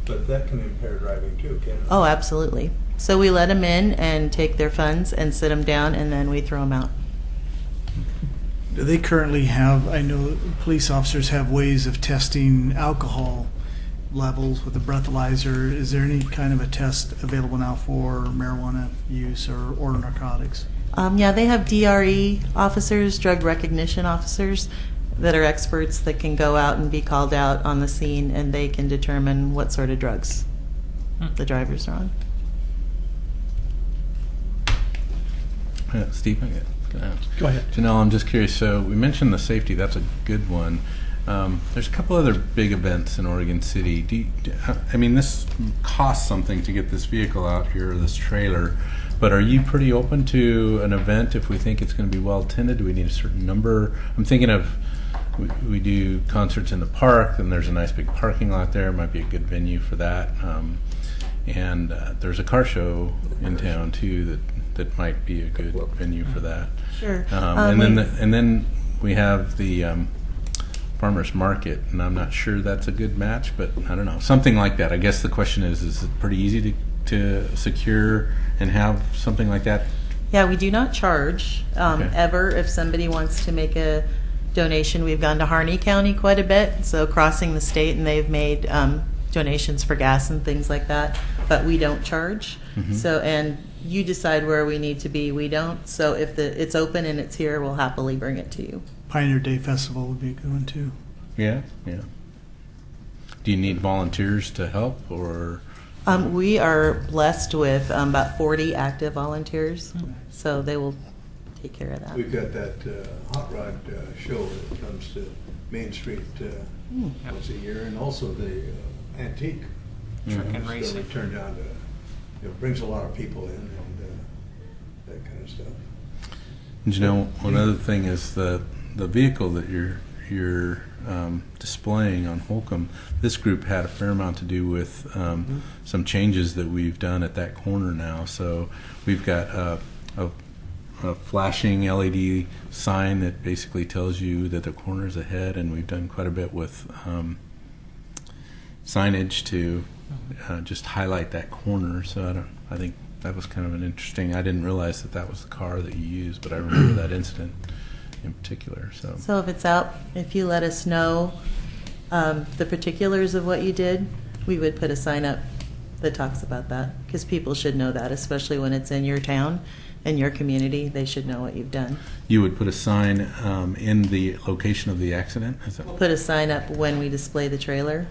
But that can impair driving too, can't it? Oh, absolutely. So we let them in and take their funds and sit them down, and then we throw them out. do they currently have, I know police officers have ways of testing alcohol levels with a breathalyzer. Is there any kind of a test available now for marijuana use or narcotics? Yeah, they have DRE officers, drug recognition officers, that are experts that can go out and be called out on the scene, and they can determine what sort of drugs the drivers are on. Steve, can I ask? Go ahead. Janelle, I'm just curious. So we mentioned the safety. That's a good one. There's a couple other big events in Oregon City. I mean, this costs something to get this vehicle out here, or this trailer, but are you pretty open to an event if we think it's going to be well attended? Do we need a certain number? I'm thinking of, we do concerts in the park, and there's a nice big parking lot there. It might be a good venue for that. And there's a car show in town too that might be a good venue for that. Sure. And then we have the farmers market, and I'm not sure that's a good match, but I don't know, something like that. I guess the question is it pretty easy to secure and have something like that? Yeah, we do not charge Okay. ever. If somebody wants to make a donation, we've gone to Harney County quite a bit, so crossing the state, and they've made donations for gas and things like that, but we don't charge. Mhm. So, and you decide where we need to be, we don't. So if it's open and it's here, we'll happily bring it to you. Pioneer Day Festival would be a good one too. Yeah. Do you need volunteers to help, or? We are blessed with about 40 active volunteers, so they will take care of that. We've got that hot rod show that comes to Main Street once a year, and also the antique. Truck and So racing. It turned out it brings a lot of people in and that kind of stuff. And you know, one other thing is the vehicle that you're displaying on Holcomb. This group had a fair amount to do with some changes that we've done at that corner now. So we've got a flashing LED sign that basically tells you that the corner is ahead, and we've done quite a bit with signage to just highlight that corner. So I think that was kind of an interesting. I didn't realize that was the car that you used, but I remember that incident in particular. So if it's out, if you let us know the particulars of what you did, we would put a sign up that talks about that, because people should know that, especially when it's in your town and your community. They should know what you've done. You would put a sign in the location of the accident? Is that? We'll put a sign up when we display the trailer.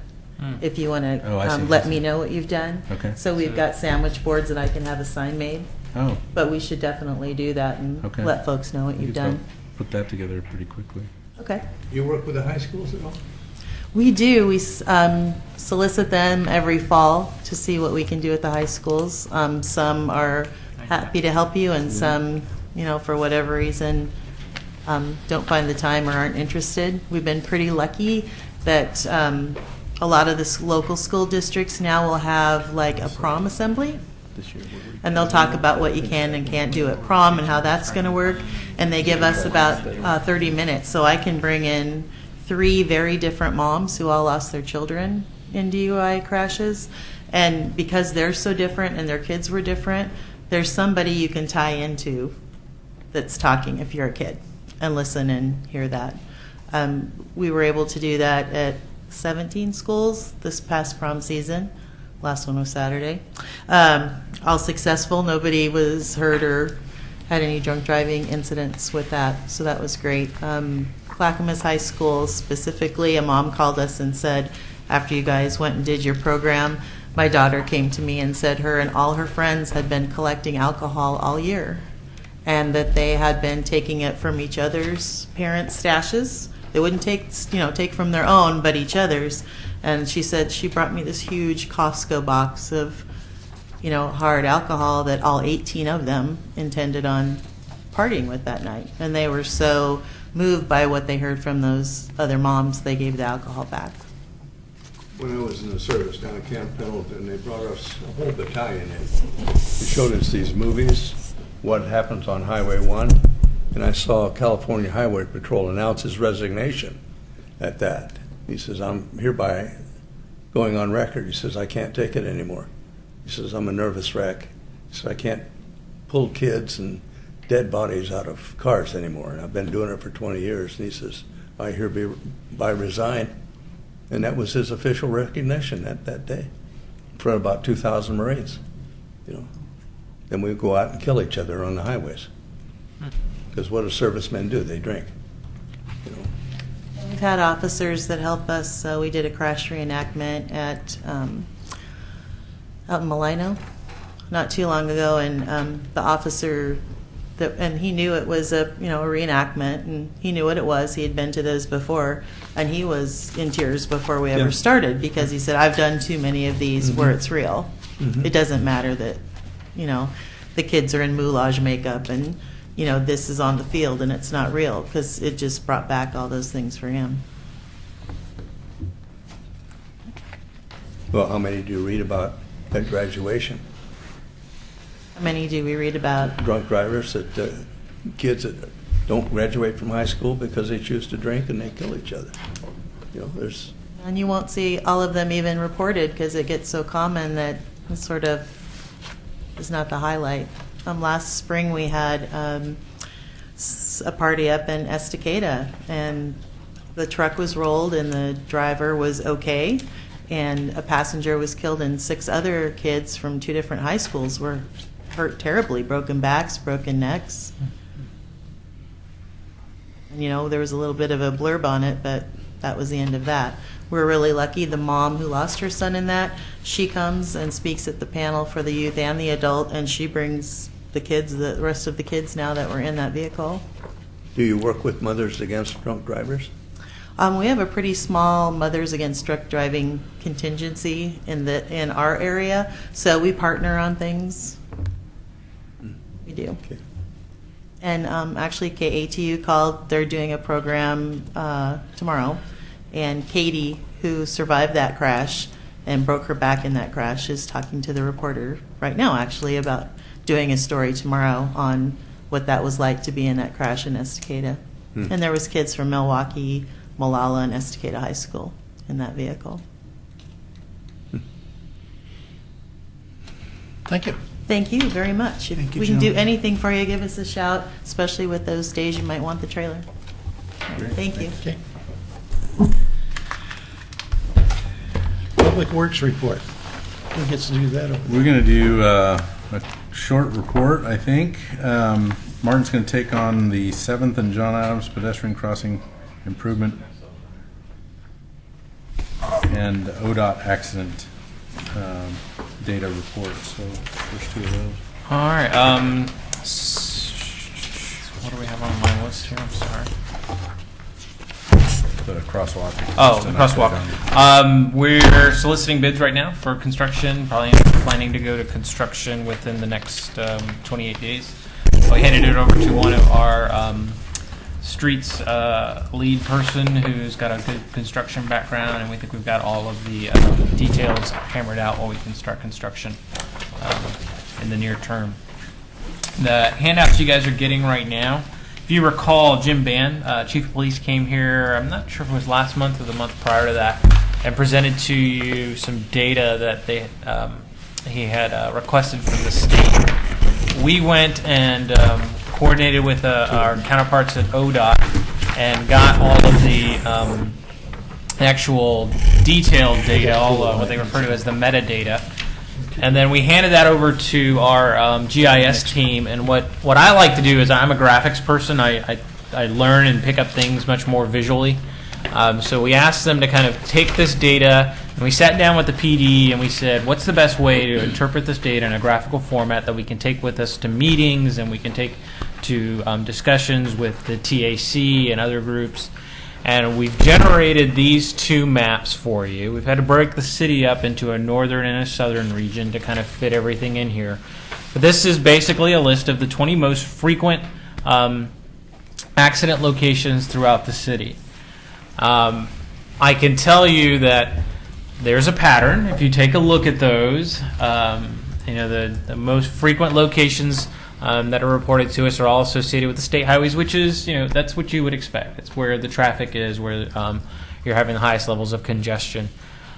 If you want to Oh, I see. let me know what you've done. Okay. So we've got sandwich boards that I can have a sign made. Oh. But we should definitely do that and Okay. let folks know what We you've could done. Put that together pretty quickly. Okay. You work with the high schools at all? We do. We solicit them every fall to see what we can do at the high schools. Some are happy to help you, and some, for whatever reason, don't find the time or aren't interested. We've been pretty lucky that a lot of the local school districts now will have like a prom assembly. And they'll talk about what you can and can't do at prom and how that's going to work. And they give us about 30 minutes. So I can bring in 3 very different moms who all lost their children in DUI crashes. And because they're so different and their kids were different, there's somebody you can tie into that's talking if you're a kid and listen and hear that. We were able to do that at 17 schools this past prom season. Last one was Saturday. All successful. Nobody was hurt or had any drunk driving incidents with that, so that was great. Clackamas High School specifically, a mom called us and said, after you guys went and did your program, my daughter came to me and said her and all her friends had been collecting alcohol all year, and that they had been taking it from each other's parents' stashes. They wouldn't take from their own, but each other's. And she said she brought me this huge Costco box of, hard alcohol that all 18 of them intended on partying with that night. And they were so moved by what they heard from those other moms, they gave the alcohol back. When I was in the service down at Camp Pendleton, they brought us a whole battalion in. They showed us these movies, what happens on Highway 1, and I saw California Highway Patrol announce his resignation at that. He says, I'm hereby going on record. He says, I can't take it anymore. He says, I'm a nervous wreck. He says, I can't pull kids and dead bodies out of cars anymore, and I've been doing it for 20 years. And he says, I hereby resign. And that was his official recognition that day in front of about 2,000 Marines. Then we go out and kill each other on the highways. Because what do servicemen do? They drink. We've had officers that help us. We did a crash reenactment at out in Malino not too long ago, and the officer and he knew it was a reenactment, and he knew what it was. He had been to those before, and he was in tears before we ever started, because he said, I've done too many of these where it's real. It doesn't matter that the kids are in moulage makeup and this is on the field and it's not real, because it just brought back all those things for him. Well, how many do you read about at graduation? How many do we read about? Drunk drivers, kids that don't graduate from high school because they choose to drink and they kill each other. There's. And you won't see all of them even reported, because it gets so common that it sort of is not the highlight. Last spring we had a party up in Estacada, and the truck was rolled and the driver was okay, and a passenger was killed, and 6 other kids from 2 different high schools were hurt terribly, broken backs, broken necks. And there was a little bit of a blurb on it, but that was the end of that. We're really lucky. The mom who lost her son in that, she comes and speaks at the panel for the youth and the adult, and she brings the rest of the kids now that were in that vehicle. Do you work with Mothers Against Drunk Drivers? We have a pretty small Mothers Against Drunk Driving contingency in our area, so we partner on things. We do. Okay. And actually, KATU called. They're doing a program tomorrow, and Katie, who survived that crash and broke her back in that crash, is talking to the reporter right now, actually, about doing a story tomorrow on what that was like to be in that crash in Estacada. And there was kids from Milwaukee, Molalla, and Estacada High School in that vehicle. Thank you. Thank you very much. If we can do anything for you, give us a shout, especially with those days you might want the trailer. Thank you. Okay. Public Works report. Who gets to do that? We're going to do a short report, I think. Martin's going to take on the 7th and John Adams pedestrian crossing improvement and ODOT accident data report. So first 2 of those. All right. What do we have on my list here? I'm sorry. The crosswalk. Oh, the crosswalk. We're soliciting bids right now for construction. Probably planning to go to construction within the next 28 days. We handed it over to one of our streets lead person who's got a good construction background, and we think we've got all of the details hammered out while we can start construction in the near term. The handouts you guys are getting right now, if you recall, Jim Ban, Chief of Police, came here, I'm not sure if it was last month or the month prior to that, and presented to you some data that he had requested from the state. We went and coordinated with our counterparts at ODOT and got all of the actual detailed data, all what they refer to as the metadata. And then we handed that over to our GIS team. And what I like to do is, I'm a graphics person. I learn and pick up things much more visually. So we asked them to kind of take this data, and we sat down with the PD and we said, what's the best way to interpret this data in a graphical format that we can take with us to meetings and we can take to discussions with the TAC and other groups. And we've generated these two maps for you. We've had to break the city up into a northern and a southern region to kind of fit everything in here. But this is basically a list of the 20 most frequent accident locations throughout the city. I can tell you that there's a pattern. If you take a look at those, the most frequent locations that are reported to us are all associated with the state highways, which is, that's what you would expect. It's where the traffic is, where you're having the highest levels of congestion.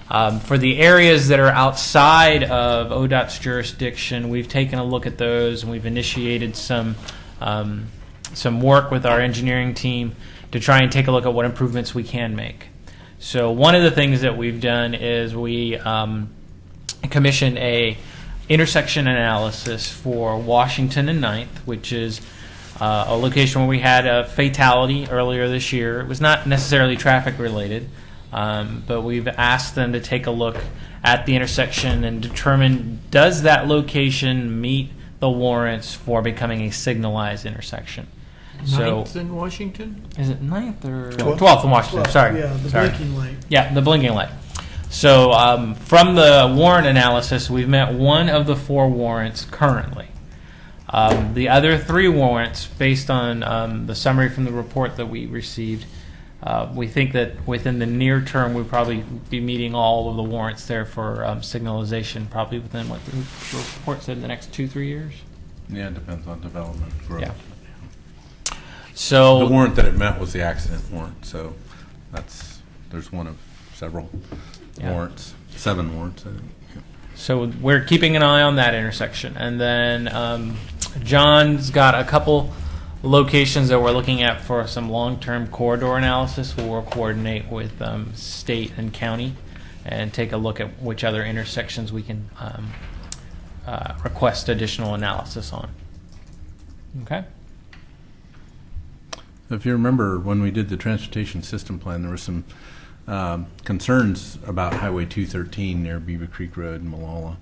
For the areas that are outside of ODOT's jurisdiction, we've taken a look at those, and we've initiated some work with our engineering team to try and take a look at what improvements we can make. So one of the things that we've done is we commissioned a intersection analysis for Washington and 9th, which is a location where we had a fatality earlier this year. It was not necessarily traffic related, but we've asked them to take a look at the intersection and determine, does that location meet the warrants for becoming a signalized intersection? Ninth in Washington? Is it 9th or 12th in Washington? 12th, Sorry. yeah, the Sorry. blinking light. Yeah, the blinking light. So from the warrant analysis, we've met one of the 4 warrants currently. The other 3 warrants, based on the summary from the report that we received, we think that within the near term we'll probably be meeting all of the warrants there for signalization, probably within what the report said, the next 2-3 years. Yeah, it depends on development growth. Yeah. So the warrant that it met was the accident warrant. So there's one of several warrants, 7 warrants, I think. Yeah. So we're keeping an eye on that intersection, and then John's got a couple locations that we're looking at for some long-term corridor analysis. We'll coordinate with state and county and take a look at which other intersections we can request additional analysis on. Okay. If you remember, when we did the transportation system plan, there were some concerns about Highway 213 near Beaver Creek Road in Molalla.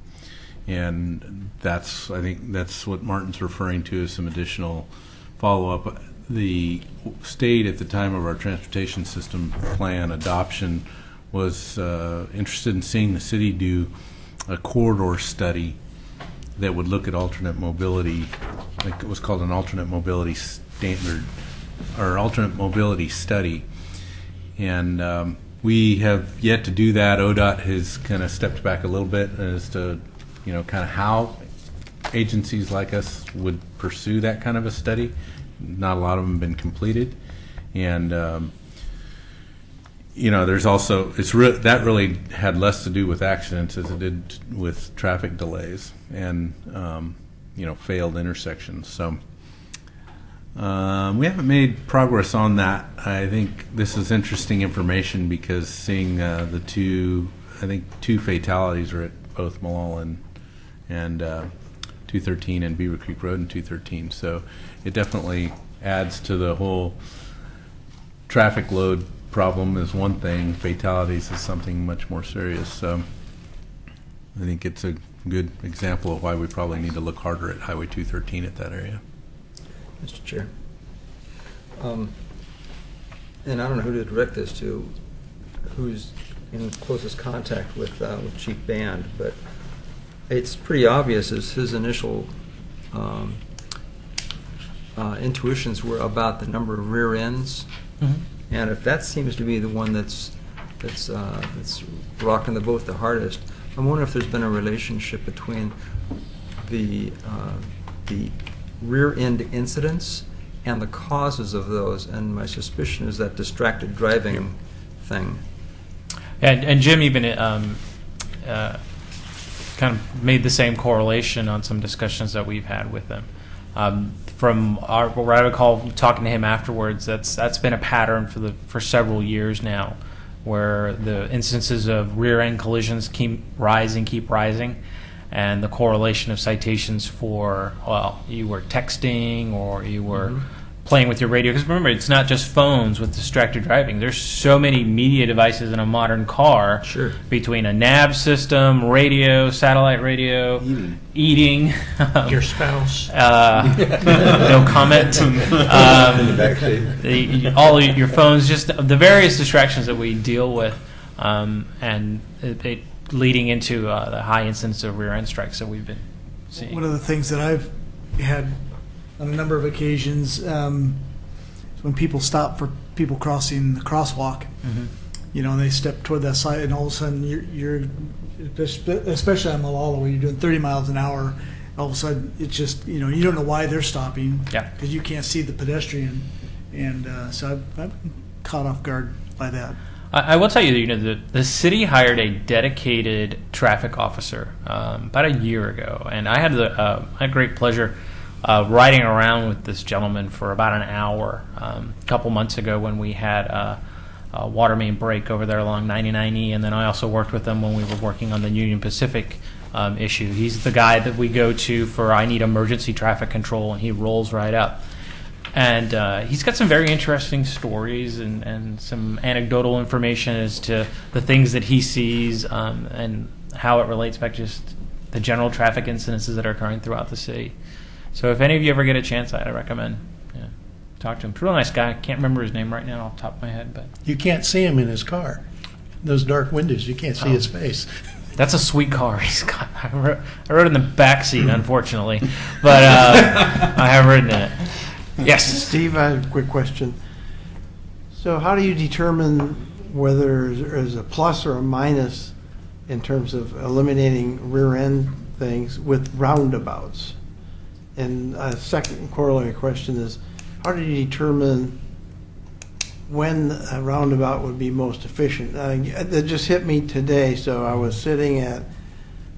And I think that's what Martin's referring to as some additional follow-up. The state at the time of our transportation system plan adoption was interested in seeing the city do a corridor study that would look at alternate mobility. I think it was called an alternate mobility standard or alternate mobility study. And we have yet to do that. ODOT has kind of stepped back a little bit as to, kind of how agencies like us would pursue that kind of a study. Not a lot of them have been completed. And, there's also, that really had less to do with accidents as it did with traffic delays and, failed intersections. So we haven't made progress on that. I think this is interesting information because seeing the two fatalities are at both Molalla and 213 and Beaver Creek Road and 213. So it definitely adds to the whole traffic load problem is one thing. Fatalities is something much more serious. So I think it's a good example of why we probably need to look harder at Highway 213 at that area. Mr. Chair. And I don't know who to direct this to, who's in closest contact with Chief Band, but it's pretty obvious as his initial intuitions were about the number of rear ends, and if that seems to be the one that's rocking the boat the hardest, I wonder if there's been a relationship between the rear end incidents and the causes of those, and my suspicion is that distracted driving thing. And Jim even kind of made the same correlation on some discussions that we've had with them. From what I recall talking to him afterwards, that's been a pattern for several years now, where the instances of rear-end collisions keep rising, and the correlation of citations for, well, you were texting or you were playing with your radio. Because remember, it's not just phones with distracted driving. There's so many media devices in a modern car. Sure. Between a nav system, radio, satellite radio, eating. Your spouse. No comment. All your phones, just the various distractions that we deal with, and it leading into the high incidence of rear-end strikes that we've been seeing. One of the things that I've had on a number of occasions is when people stop for people crossing the crosswalk. You know, and they step toward that side, and all of a sudden you're especially on Malala, where you're doing 30 miles an hour. All of a sudden, it's just, you know, you don't know why they're stopping. Yeah. Because you can't see the pedestrian, and so I've been caught off guard by that. I will tell you, you know, the city hired a dedicated traffic officer about a year ago, and I had great pleasure riding around with this gentleman for about an hour a couple months ago when we had a water main break over there along 99E, and then I also worked with him when we were working on the Union Pacific issue. He's the guy that we go to for I need emergency traffic control, and he rolls right up. And he's got some very interesting stories and some anecdotal information as to the things that he sees and how it relates back to just the general traffic incidences that are occurring throughout the city. So if any of you ever get a chance, I'd recommend talk to him. He's a real nice guy. I can't remember his name right now off the top of my head, but You can't see him in his car. Those dark windows, you can't see his face. that's a sweet car he's got. I rode in the back seat, unfortunately, but I have ridden in it. Yes, Steve, I have a quick question. So how do you determine whether there's a plus or a minus in terms of eliminating rear-end things with roundabouts? And a second corollary question is, how do you determine when a roundabout would be most efficient? That just hit me today. So I was sitting at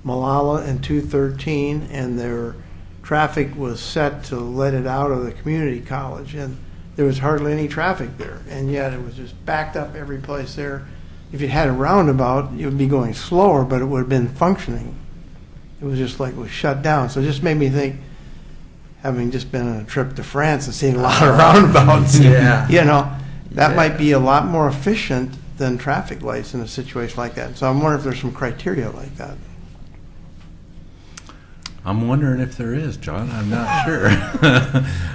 Malala and 213, and their traffic was set to let it out of the community college, and there was hardly any traffic there, and yet it was just backed up every place there. If it had a roundabout, it would be going slower, but it would have been functioning. It was just like it was shut down. So it just made me think, having just been on a trip to France and seen a lot of roundabouts, you know, that might be a lot more efficient than traffic lights in a situation like that. So I'm wondering if there's some criteria like that. I'm wondering if there is, John. I'm not sure.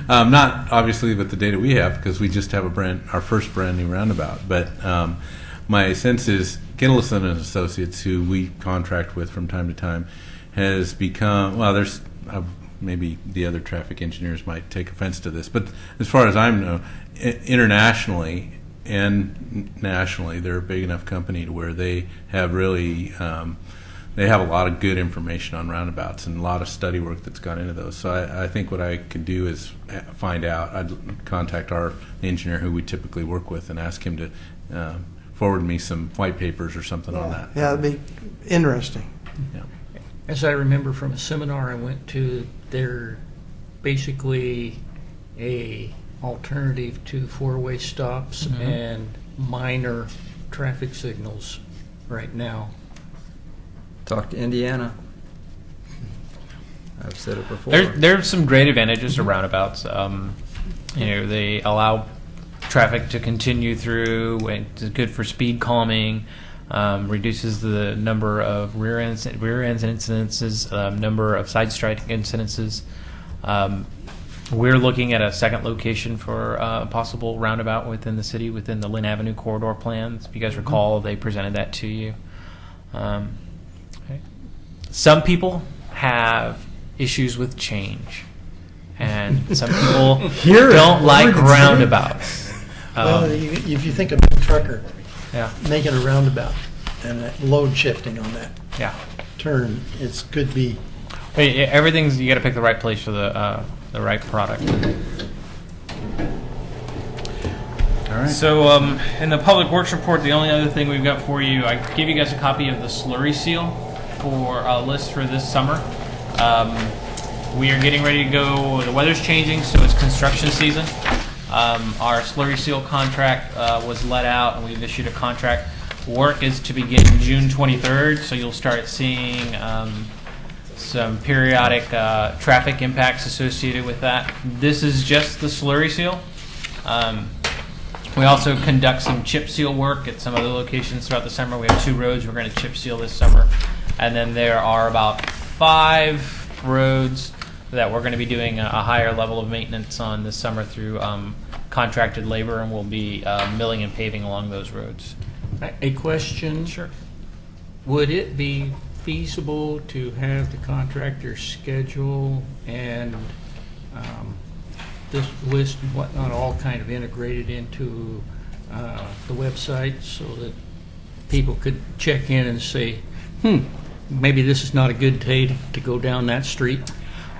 Not obviously with the data we have, because we just have our first brand new roundabout. But my sense is Gittleson and Associates, who we contract with from time to time, has become, well, there's maybe the other traffic engineers might take offense to this, but as far as I know, internationally and nationally, they're a big enough company to where they have really they have a lot of good information on roundabouts and a lot of study work that's gone into those. So I think what I could do is find out. I'd contact our engineer who we typically work with and ask him to forward me some white papers or something on that. Yeah, that'd be interesting. Yeah. As I remember from a seminar I went to, they're basically a alternative to four-way stops and minor traffic signals right now. Talk to Indiana. I've said it before. There's some great advantages to roundabouts. You know, they allow traffic to continue through. It's good for speed calming. Reduces the number of rear ends and incidences, number of side strike incidences. We're looking at a second location for a possible roundabout within the city, within the Lynn Avenue corridor plans. If you guys recall, they presented that to you. Some people have issues with change, and some people don't like roundabouts. Well, if you think of a trucker Yeah. making a roundabout and that load shifting on that Yeah. turn, it could be. Everything's, you got to pick the right place for the right product. All right. So in the public works report, the only other thing we've got for you, I gave you guys a copy of the slurry seal for a list for this summer. We are getting ready to go. The weather's changing, so it's construction season. Our slurry seal contract was let out, and we've issued a contract. work is to begin June 23rd, so you'll start seeing some periodic traffic impacts associated with that. This is just the slurry seal. We also conduct some chip seal work at some other locations throughout the summer. We have 2 roads we're going to chip seal this summer. And then there are about 5 roads that we're going to be doing a higher level of maintenance on this summer through contracted labor, and we'll be milling and paving along those roads. A question. Sure. Would it be feasible to have the contractor schedule and this list and whatnot all kind of integrated into the website so that people could check in and say, maybe this is not a good day to go down that street?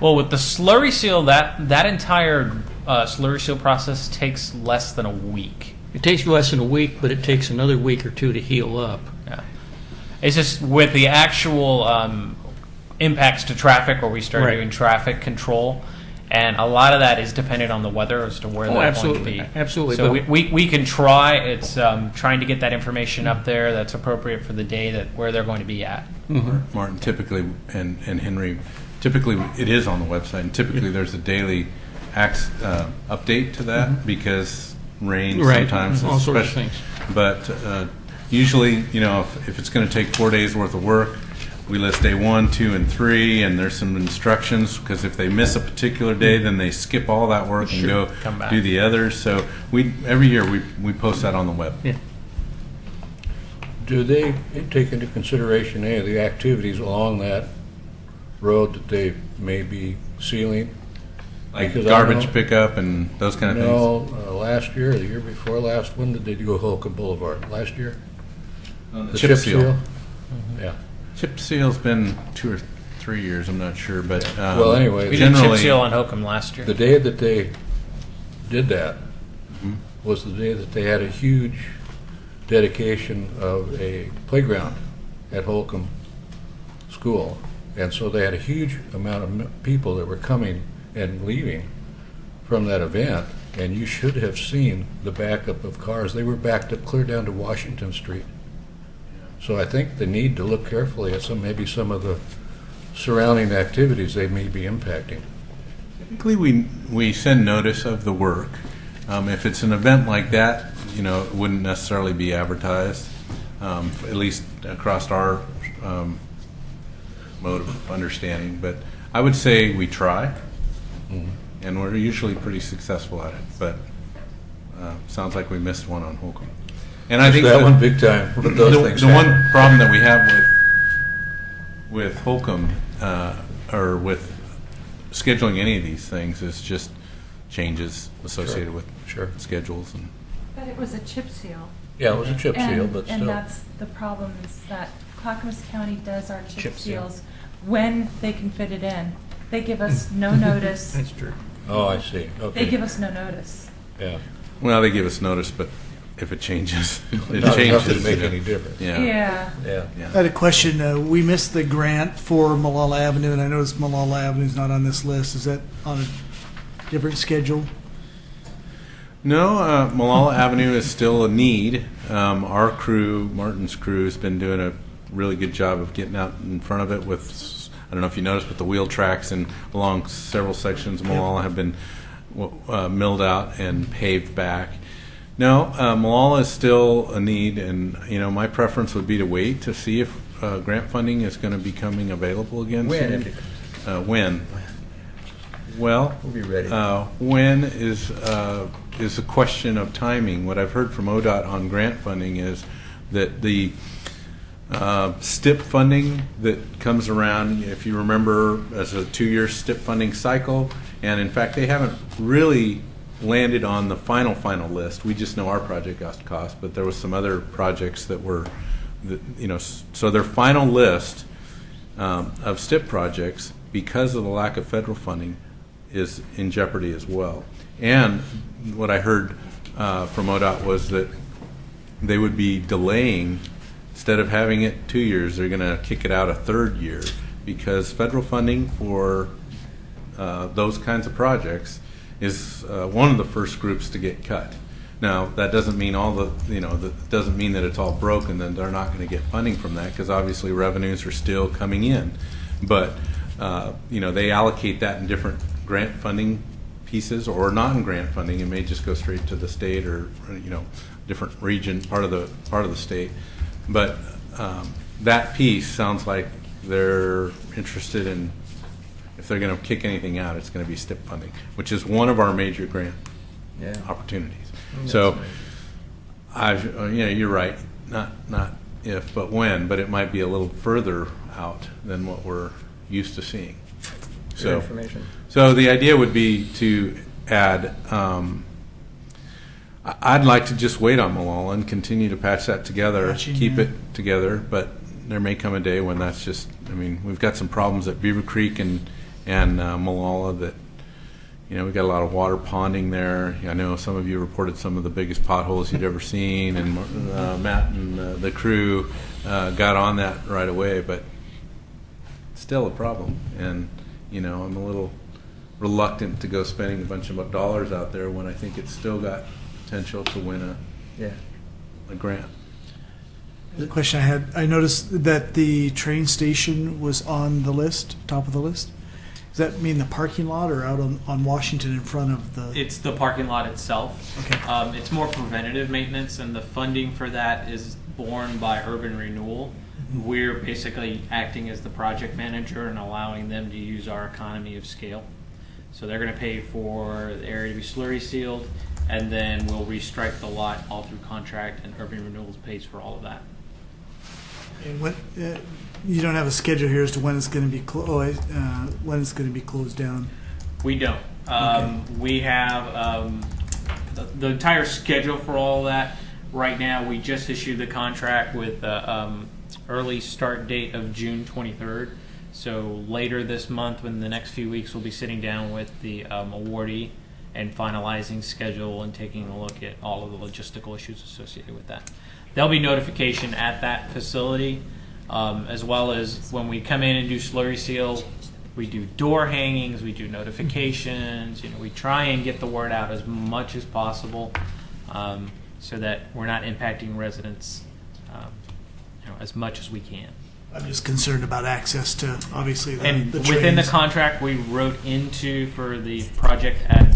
Well, with the slurry seal, that entire slurry seal process takes less than a week. It takes less than a week, but it takes another week or 2 to heal up. Yeah. It's just with the actual impacts to traffic, where we start doing traffic control, and a lot of that is dependent on the weather as to where they're going to be. Absolutely. So we can try. It's trying to get that information up there that's appropriate for the day where they're going to be at. Mm-hmm. Martin, typically, and Henry, typically it is on the website, and typically there's a daily update to that because rain sometimes, all sorts of things. But usually, if it's going to take 4 days worth of work, we list day 1, 2, and 3, and there's some instructions because if they miss a particular day, then they skip all that work and go do the others. So every year we post that on the web. Yeah. Do they take into consideration any of the activities along that road that they may be sealing? Like garbage pickup and those kind of things? No, last year, the year before last, when did they do Holcomb Boulevard? Last year? The chip seal. Mm-hmm. Yeah. Chip seal's been 2 or 3 years, I'm not sure, but well, anyway, we did chip seal on Holcomb last year. The day that they did that was the day that they had a huge dedication of a playground at Holcomb School, and so they had a huge amount of people that were coming and leaving from that event, and you should have seen the backup of cars. They were backed up clear down to Washington Street. So I think they need to look carefully at maybe some of the surrounding activities they may be impacting. Typically, we send notice of the work. If it's an event like that, it wouldn't necessarily be advertised, at least across our mode of understanding. But I would say we try, and we're usually pretty successful at it. But sounds like we missed one on Holcomb. And I think that one big time. But those things the one problem that we have with Holcomb or with scheduling any of these things is just changes associated with schedules and. But it was a chip seal. Yeah, it was a chip seal, but still. And that's the problem is that Clackamas County does our chip seals when they can fit it in. They give us no notice. That's true. Oh, I see. Okay. They give us no notice. Yeah. Well, they give us notice, but if it changes, it Not changes. Doesn't make any difference. Yeah. I had a question. We missed the grant for Malala Avenue, and I noticed Malala Avenue is not on this list. Is that on a different schedule? No, Malala Avenue is still a need. Our crew, Martin's crew, has been doing a really good job of getting out in front of it with, I don't know if you noticed, but the wheel tracks and along several sections of Malala have been milled out and paved back. No, Malala is still a need, and my preference would be to wait to see if grant funding is going to be coming available again soon. When? Well, we'll be ready. When is a question of timing. What I've heard from ODOT on grant funding is that the STIP funding that comes around, if you remember, as a 2-year STIP funding cycle, and in fact they haven't really landed on the final list. We just know our project cost, but there was some other projects that were, so their final list of STIP projects, because of the lack of federal funding, is in jeopardy as well. And what I heard from ODOT was that they would be delaying, instead of having it 2 years, they're going to kick it out a 3rd year, because federal funding for those kinds of projects is one of the first groups to get cut. Now, that doesn't mean that doesn't mean that it's all broken, then they're not going to get funding from that, because obviously revenues are still coming in. But, they allocate that in different grant funding pieces or non-grant funding. It may just go straight to the state or, different region, part of the state. But that piece sounds like they're interested in, if they're going to kick anything out, it's going to be STIP funding, which is one of our major grant opportunities. So, you're right. Not if, but when. But it might be a little further out than what we're used to seeing. Good information. So the idea would be to add. I'd like to just wait on Malala and continue to patch that together, keep it together. But there may come a day when that's just. We've got some problems at Beaver Creek and Malala that. We've got a lot of water ponding there. I know some of you reported some of the biggest potholes you'd ever seen, and Matt and the crew got on that right away, but still a problem. And, I'm a little reluctant to go spending a bunch of dollars out there when I think it's still got potential to win a grant. The question I had, I noticed that the train station was on the list, top of the list. Does that mean the parking lot or out on Washington in front of the? It's the parking lot itself. Okay. It's more preventative maintenance, and the funding for that is borne by Urban Renewal. Mm-hmm. We're basically acting as the project manager and allowing them to use our economy of scale. So they're going to pay for the area to be slurry sealed, and then we'll restripe the lot all through contract, and Urban Renewal pays for all of that. And what? You don't have a schedule here as to when it's going to be when it's going to be closed down. We don't. We have the entire schedule for all that. Right now, we just issued the contract with early start date of June 23rd. So later this month, within the next few weeks, we'll be sitting down with the awardee and finalizing schedule and taking a look at all of the logistical issues associated with that. There'll be notification at that facility. As well as when we come in and do slurry seal, we do door hangings, we do notifications. We try and get the word out as much as possible, so that we're not impacting residents, as much as we can. I'm just concerned about access to obviously the And the within the trains. contract, we wrote into for the project at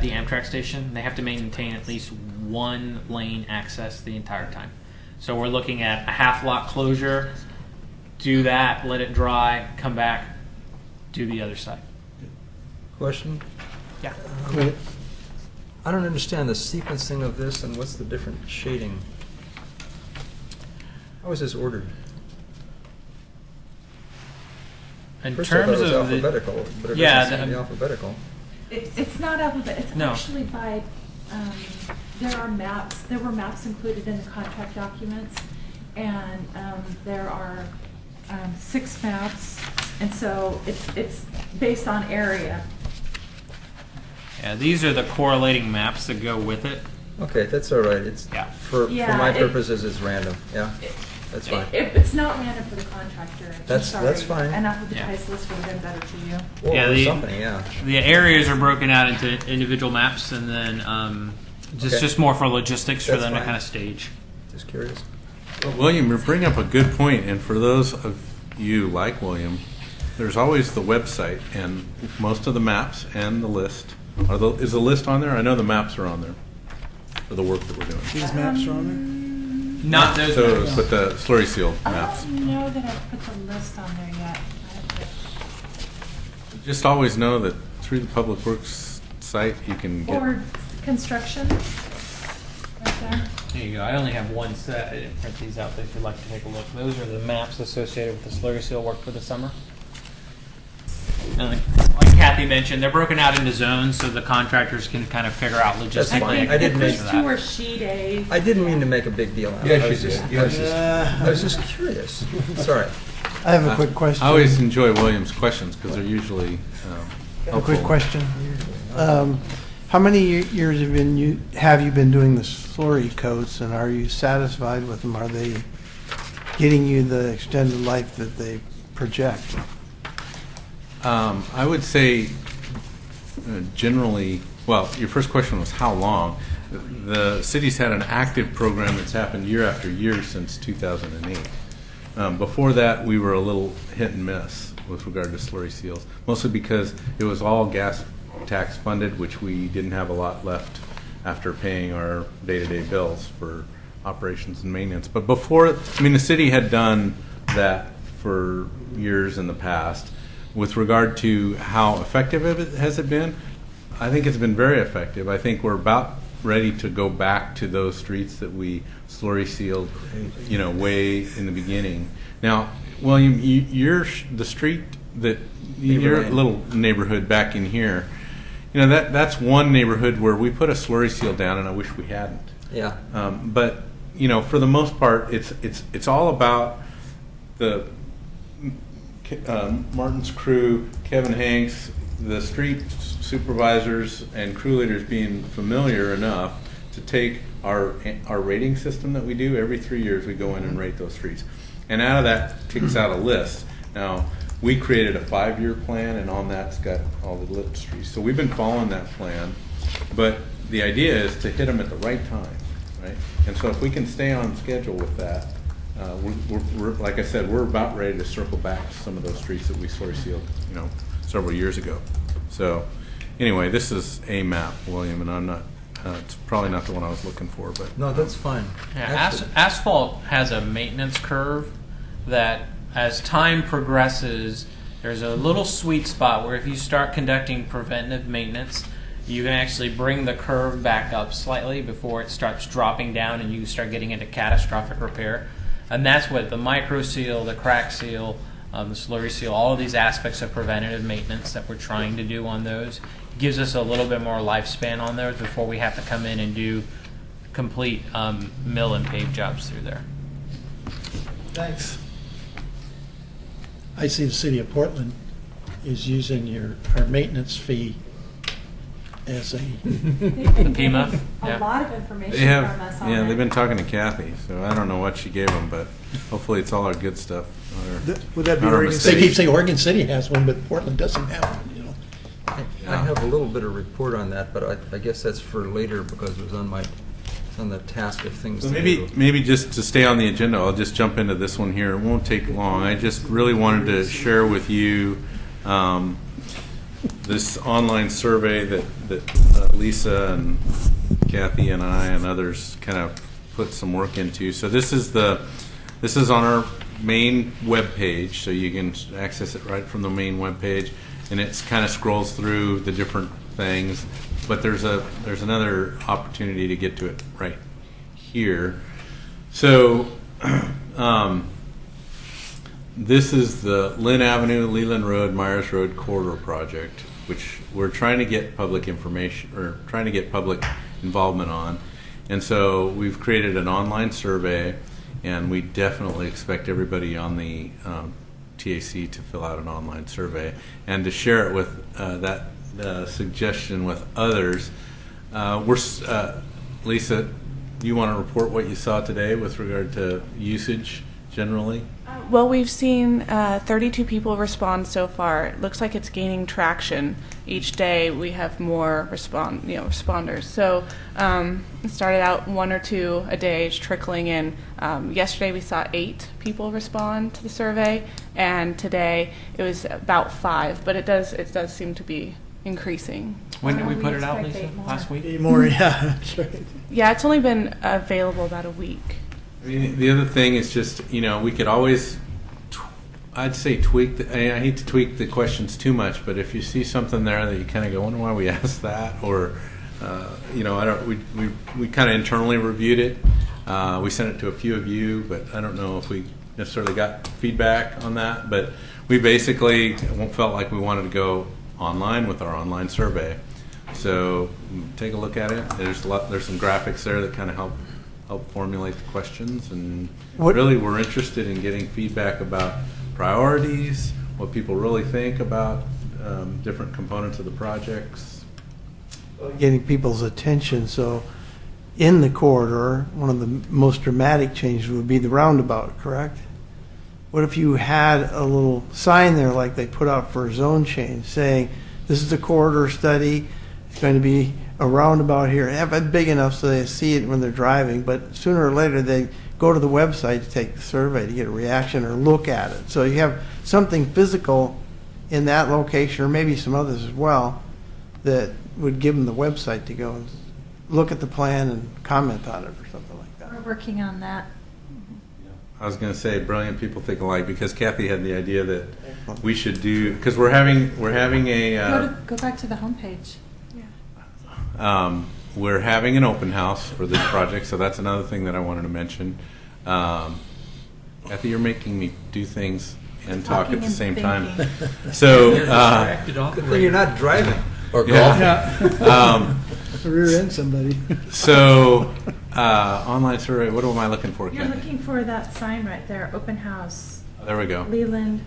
the Amtrak station, they have to maintain at least one lane access the entire time. So we're looking at a half lot closure, do that, let it dry, come back, do the other side. Question? Yeah. I don't understand the sequencing of this and what's the different shading. How was this ordered? In First I thought terms it was of alphabetical, but it yeah, doesn't seem to be alphabetical. It's not alphabet. It's No. actually by. There are maps. There were maps included in the contract documents, and there are 6 maps, and so it's based on area. Yeah, these are the correlating maps that go with it. Okay, that's all right. It's for my purposes, it's random. Yeah, that's fine. It's not random for the contractor. I'm That's sorry. fine. An alphabetized list would have been better to you. Or Yeah, something. Yeah. The areas are broken out into individual maps, and then just more for logistics for That's them fine. to kind of stage. Just curious. Well, William, you bring up a good point, and for those of you like William, there's always the website, and most of the maps and the list. Is the list on there? I know the maps are on there for the work that we're doing. These maps are on Not those maps. But the slurry seal I maps. don't know that I've put the list on there yet. Just always know that through the Public Works site, you can get. Or construction, right there. There you go. I only have one set. I didn't print these out, but if you'd like to take a look, those are the maps associated with the slurry seal work for the summer. And like Kathy mentioned, they're broken out into zones so the contractors can kind of figure out logistically. fine. I didn't The make first 2 are sheet A. I didn't mean to make a big deal out of it. Yes, I you was just- did. Yes. I was just curious. Sorry. I have a quick question. I always enjoy William's questions because they're usually A helpful. quick question. How many years have you been doing the slurry coats, and are you satisfied with them? Are they getting you the extended life that they project? I would say generally Well, your first question was how long. The city's had an active program that's happened year after year since 2008. Before that, we were a little hit and miss with regard to slurry seals, mostly because it was all gas tax funded, which we didn't have a lot left after paying our day-to-day bills for operations and maintenance. But before, I mean, the city had done that for years in the past. With regard to how effective has it been, I think it's been very effective. I think we're about ready to go back to those streets that we slurry sealed, way in the beginning. Now, William, you're the street that your little neighborhood back in here. That's one neighborhood where we put a slurry seal down, and I wish we hadn't. Yeah. But for the most part, it's all about the Martin's crew, Kevin Hanks, the street supervisors and crew leaders being familiar enough to take our rating system that we do every 3 years. We go in and rate those streets, and out of that kicks out a list. Now, we created a 5-year plan, and on that's got all the lit streets. So we've been following that plan, but the idea is to hit them at the right time, right? And so if we can stay on schedule with that, we're like I said, we're about ready to circle back to some of those streets that we slurry sealed, several years ago. So anyway, this is a map, William, and I'm not. It's probably not the one I was looking for, but No, that's fine. Yeah, asphalt has a maintenance curve that, as time progresses, there's a little sweet spot where if you start conducting preventive maintenance, you can actually bring the curve back up slightly before it starts dropping down and you start getting into catastrophic repair. And that's what the micro seal, the crack seal, the slurry seal, all of these aspects of preventative maintenance that we're trying to do on those gives us a little bit more lifespan on those before we have to come in and do complete mill and pave jobs through there. Thanks. I see the city of Portland is using our maintenance fee as a The PIMA? A Yeah. lot of information they have. from us on Yeah, it. they've been talking to Kathy, so I don't know what she gave them, but hopefully it's all our good stuff. Would that be Not our Oregon mistakes. They keep saying Oregon City has one, but Portland doesn't have one. I have a little bit of report on that, but I guess that's for later because it was on the task of things So to do. maybe just to stay on the agenda, I'll just jump into this one here. It won't take long. I just really wanted to share with you this online survey that Lisa and Kathy and I and others kind of put some work into. So this is on our main web page, so you can access it right from the main web page, and it kind of scrolls through the different things. But there's another opportunity to get to it right here. So this is the Lynn Avenue, Leland Road, Myers Road corridor project, which we're trying to get public information or trying to get public involvement on. And so we've created an online survey, and we definitely expect everybody on the TAC to fill out an online survey and to share it with that suggestion with others. Lisa, do you want to report what you saw today with regard to usage generally? Well, we've seen 32 people respond so far. It looks like it's gaining traction. Each day we have more responders. So it started out 1 or 2 a day, trickling in. Yesterday we saw 8 people respond to the survey, and today it was about 5. But it does seem to be increasing. When did we put it out, expect Lisa? 8 more. Last week? 8 more, yeah, that's right. Yeah, it's only been available about a week. I mean, the other thing is just, we could always, I'd say tweak, I hate to tweak the questions too much, but if you see something there that you kind of go, wonder why we asked that, or, we kind of internally reviewed it. We sent it to a few of you, but I don't know if we necessarily got feedback on that, but we basically felt like we wanted to go online with our online survey. So take a look at it. There's some graphics there that kind of help formulate the questions, and really we're interested in getting feedback about priorities, what people really think about different components of the projects. Getting people's attention. So in the corridor, one of the most dramatic changes would be the roundabout, correct? What if you had a little sign there like they put out for a zone change saying, this is a corridor study, going to be a roundabout here, have it big enough so they see it when they're driving, but sooner or later they go to the website to take the survey to get a reaction or look at it. So you have something physical in that location, or maybe some others as well, that would give them the website to go and look at the plan and comment on it or something like that. We're working on that. I was going to say, brilliant people think alike, because Kathy had the idea that we should do, because we're having a Go back to the homepage. we're having an open house for this project, so that's another thing that I wanted to mention. Kathy, you're making me do things and talk at the same time. So you're not driving or golfing. Rear end somebody. So online survey. What am I looking for, You're Kathy? looking for that sign right there, open house. There we go. Leland.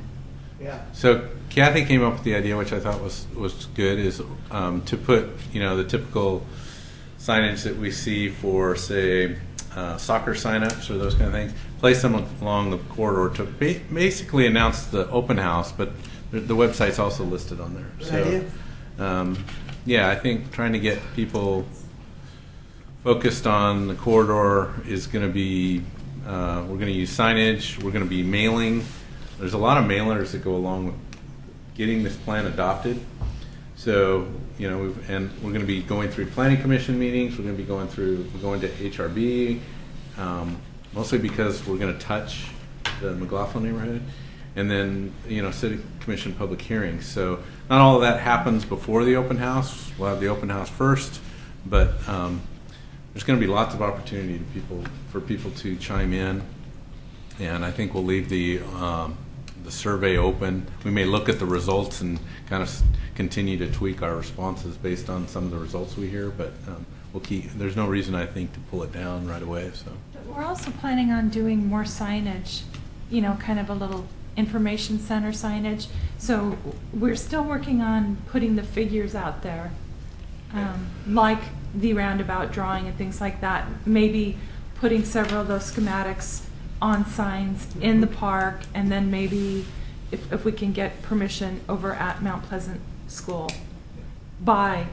Yeah. So Kathy came up with the idea, which I thought was good, is to put the typical signage that we see for, say, soccer signups or those kind of things. Place them along the corridor to basically announce the open house, but the website's also listed on there. Good idea. Yeah, I think trying to get people focused on the corridor is going to be. We're going to use signage. We're going to be mailing. There's a lot of mailers that go along with getting this plan adopted. So, we're going to be going through planning commission meetings. We're going to be going to HRB, mostly because we're going to touch the McLaughlin neighborhood, and then city commission public hearings. So not all of that happens before the open house. We'll have the open house first, but there's going to be lots of opportunity for people to chime in, and I think we'll leave the survey open. We may look at the results and kind of continue to tweak our responses based on some of the results we hear, but there's no reason, I think, to pull it down right away. So We're also planning on doing more signage, kind of a little information center signage. So we're still working on putting the figures out there, like the roundabout drawing and things like that. Maybe putting several of those schematics on signs in the park, and then maybe if we can get permission over at Mount Pleasant School by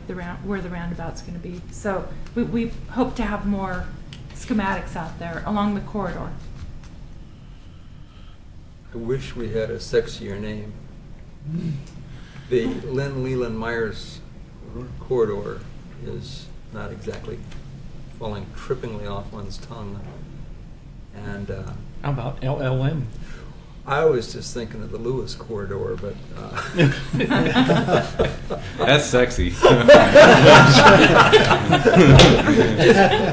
where the roundabout's going to be. So we hope to have more schematics out there along the corridor. I wish we had a sexier name. The Lynn Leland Myers corridor is not exactly falling trippingly off one's tongue. And how about LLM? I was just thinking of the Lewis corridor, but that's sexy.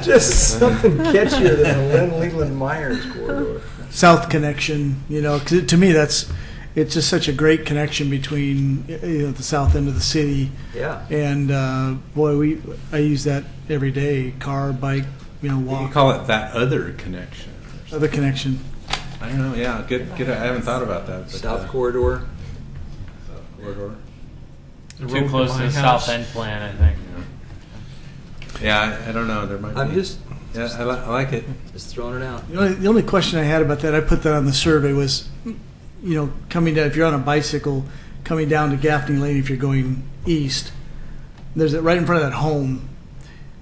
just something catchier than the Lynn Leland Myers corridor. South connection, 'cause to me it's just such a great connection between the south end of the city. Yeah. And I use that every day, car, bike, walk. You call it that other connection. Other connection. I don't know. Yeah, good. I haven't thought about that. But, South corridor. South corridor. Too close to the South End plan, I think. Yeah, I don't know. There might. I'm be. just. Yeah, I like it. Just throwing it out. The only question I had about that, I put that on the survey, was, coming down, if you're on a bicycle, coming down to Gaffney Lane, if you're going east, there's it right in front of that home.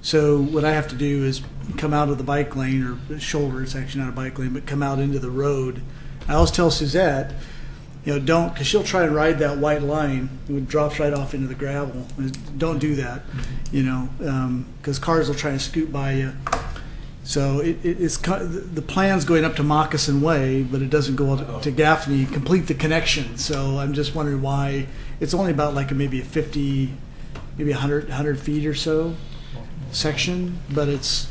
So what I have to do is come out of the bike lane, or shoulder, it's actually not a bike lane, but come out into the road. I always tell Suzette, don't, because she'll try and ride that white line. It drops right off into the gravel. Don't do that, because cars will try and scoot by you. So it's the plan's going up to Moccasin Way, but it doesn't go up to Gaffney, complete the connection. So I'm just wondering why it's only about maybe a 50, maybe 100 feet or so section, but it's.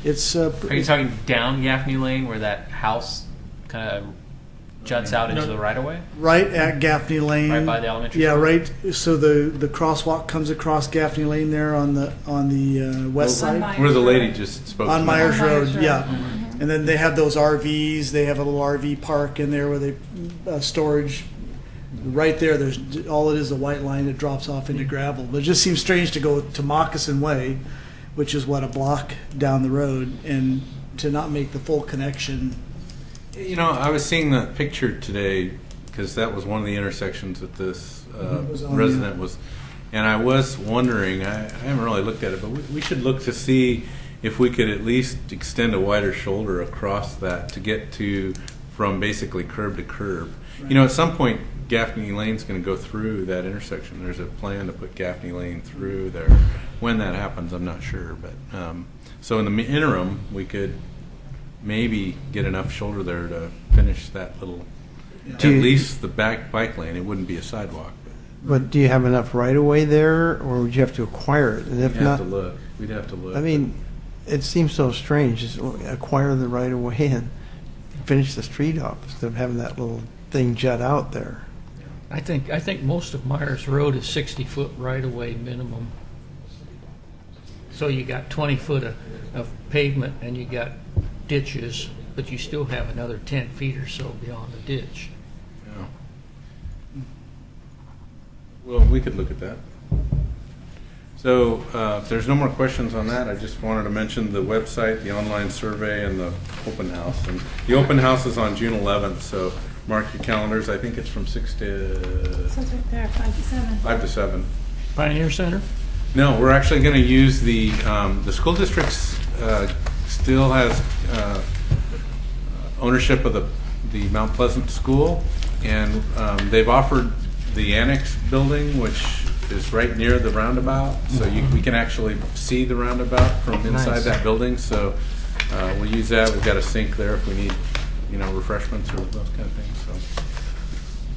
Are you talking down Gaffney Lane where that house kind of juts out into the right of way? Right at Gaffney Lane. Right by the elementary Yeah, school? right. So the crosswalk comes across Gaffney Lane there on the west side. Where the lady just spoke. On to Myers me. Road, yeah. And then they have those RVs. They have a little RV park in there where they storage. Right there, there's all it is a white line that drops off into gravel. But it just seems strange to go to Moccasin Way, which is a block down the road, and to not make the full connection. I was seeing that picture today because that was one of the intersections that this resident was And I was wondering, I haven't really looked at it, but we should look to see if we could at least extend a wider shoulder across that to get to from basically curb to curb. You know, at some point, Gaffney Lane's going to go through that intersection. There's a plan to put Gaffney Lane through there. When that happens, I'm not sure. But so in the interim, we could maybe get enough shoulder there to finish that little, at least the back bike lane. It wouldn't be a sidewalk. But do you have enough right-of-way there, or would you have to acquire it? And if We'd not, have to look. We'd have to look. I mean, it seems so strange, just acquire the right-of-way and finish the street off instead of having that little thing jut out there. I think most of Myers Road is 60-foot right-of-way minimum. So you got 20 foot of pavement and you got ditches, but you still have another 10 feet or so beyond the ditch. Yeah. Well, we could look at that. So if there's no more questions on that, I just wanted to mention the website, the online survey, and the open house. And the open house is on June 11th, so mark your calendars. I think it's from 6 to... Says right there, 5 to 7. 5 to 7. Pioneer Center? No, we're actually going to use the school districts still has ownership of the Mount Pleasant School, and they've offered the annex building, which is right near the roundabout, so we can actually see the roundabout from inside that building. So we'll use that. We've got a sink there if we need, refreshments or those kind of things. So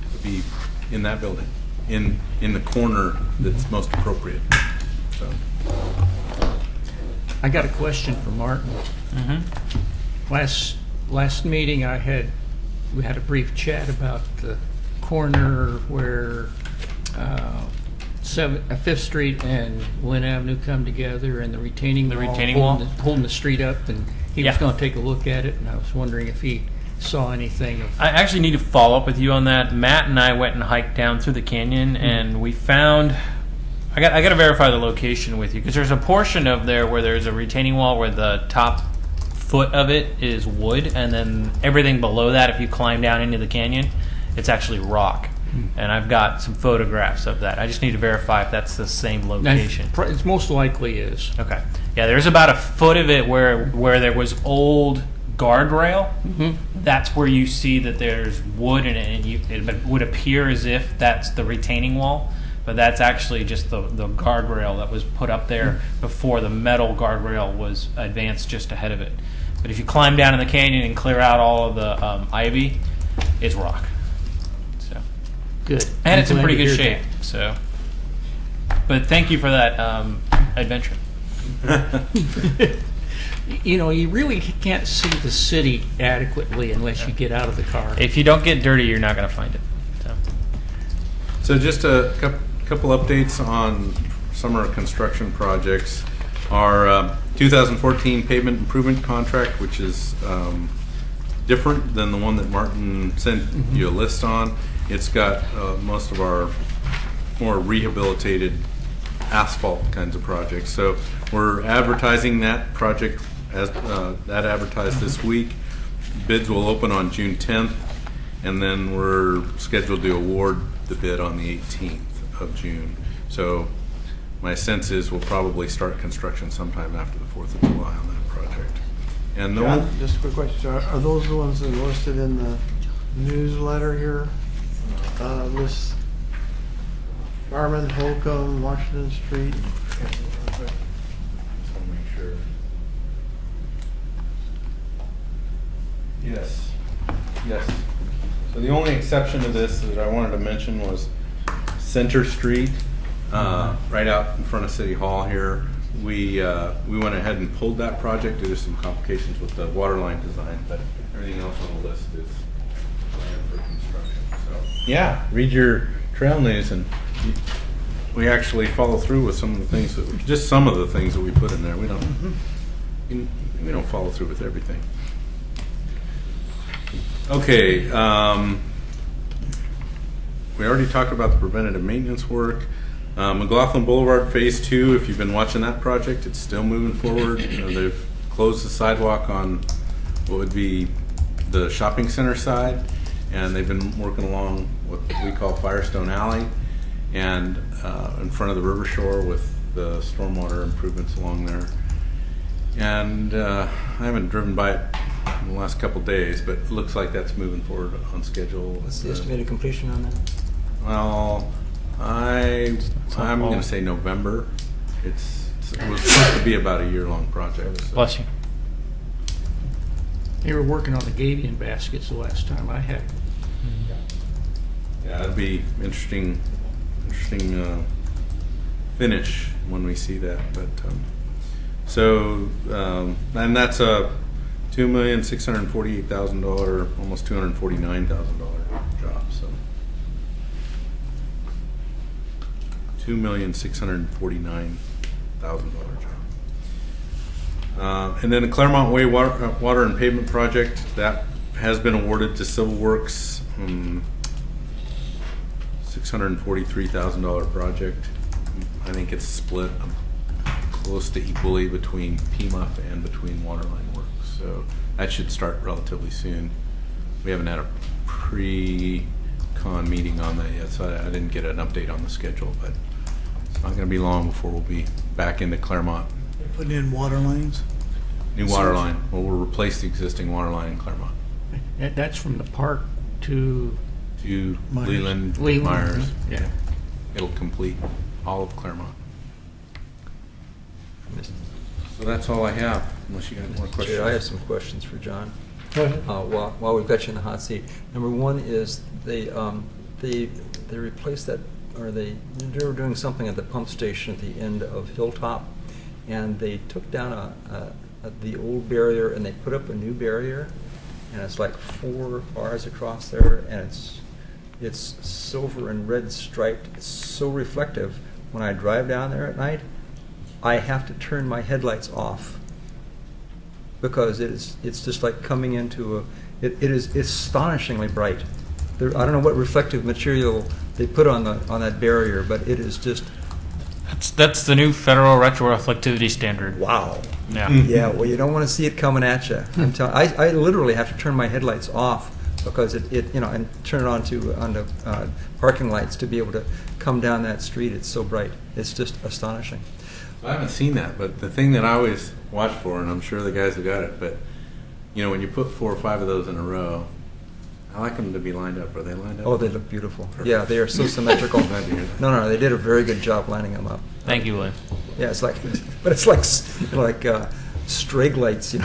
it'll be in that building, in the corner that's most appropriate. So I got a question for Martin. Last meeting we had a brief chat about the corner where 5th Street and Lynn Avenue come together, and the retaining wall holding the street up, and he was going to take a look at it, and I was wondering if he saw anything of... I actually need to follow up with you on that. Matt and I went and hiked down through the canyon, and we found... I got to verify the location with you, because there's a portion of there where there's a retaining wall where the top foot of it is wood, and then everything below that, if you climb down into the canyon, it's actually rock. And I've got some photographs of that. I just need to verify if that's the same location. It most likely is. Okay. Yeah, there's about a foot of it where there was old guardrail. That's where you see that there's wood in it, and it would appear as if that's the retaining wall, but that's actually just the guardrail that was put up there before the metal guardrail was advanced just ahead of it. But if you climb down in the canyon and clear out all of the ivy, it's rock. So good. And it's in pretty good shape. So, but thank you for that adventure. You really can't see the city adequately unless you get out of the car. If you don't get dirty, you're not going to find it. So just a couple updates on summer construction projects. Our 2014 pavement improvement contract, which is different than the one that Martin sent you a list on. It's got most of our more rehabilitated asphalt kinds of projects. So we're advertising that project as that advertised this week. Bids will open on June 10th, and then we're scheduled to award the bid on the 18th of June. So my sense is we'll probably start construction sometime after the 4th of July on that project. And John, just a quick question. Are those the ones that are listed in the newsletter here? This Garmin, Holcomb, Washington Street. Just want to make sure. Yes. Yes. So the only exception to this that I wanted to mention was Center Street, right out in front of City Hall here. We went ahead and pulled that project due to some complications with the water line design, but everything else on the list is planned for construction. So yeah, read your trail news, and we actually follow through with some of the things just some of the things that we put in there. We don't follow through with everything. Okay, we already talked about the preventative maintenance work. McLaughlin Boulevard Phase 2, if you've been watching that project, it's still moving forward. They've closed the sidewalk on what would be the shopping center side, and they've been working along what we call Firestone Alley. and in front of the river shore with the stormwater improvements along there. And I haven't driven by it in the last couple of days, but it looks like that's moving forward on schedule. What's the estimated completion on that? Well, I'm going to say November. It was supposed to be about a year-long project. So. Bless you. They were working on the Gabion baskets the last time I had. Yeah, it'll be interesting finish when we see that. But and that's a $2,648,000, almost $249,000 job. So $2,649,000 job. And then the Claremont Way water and pavement project that has been awarded to Civil Works. $643,000 project. I think it's split close to equally between PMUF and between Waterline Works. So that should start relatively soon. We haven't had a pre-con meeting on that yet, so I didn't get an update on the schedule, but it's not going to be long before we'll be back into Claremont. Putting in water lines? New water line. Well, we'll replace the existing water line in Claremont. That's from the park to Myers. Leland, Myers. Yeah. It'll complete all of Claremont. So that's all I have, unless you got more questions. Chair, I have some questions for John. Go ahead. While we've got you in the hot seat. Number one is they replaced that, or they were doing something at the pump station at the end of Hilltop, and they took down the old barrier and they put up a new barrier, and it's like 4 bars across there, and it's silver and red striped. It's so reflective. When I drive down there at night, I have to turn my headlights off because it's just like coming into it is astonishingly bright. I don't know what reflective material they put on that barrier, but it is just. That's the new federal retroreflectivity standard. Wow. Yeah. Yeah. Well, you don't want to see it coming at you. I'm telling. I literally have to turn my headlights off because it and turn it onto parking lights to be able to come down that street. It's so bright. It's just astonishing. I haven't seen that, but the thing that I always watch for, and I'm sure the guys have got it, but when you put 4 or 5 of those in a row, I like them to be lined up. Are they lined up? Oh, they look beautiful. Perfect. Yeah, they are so symmetrical. No, they did a very good job lining them up. Thank you, Lynn. Yeah, it's like strig lights,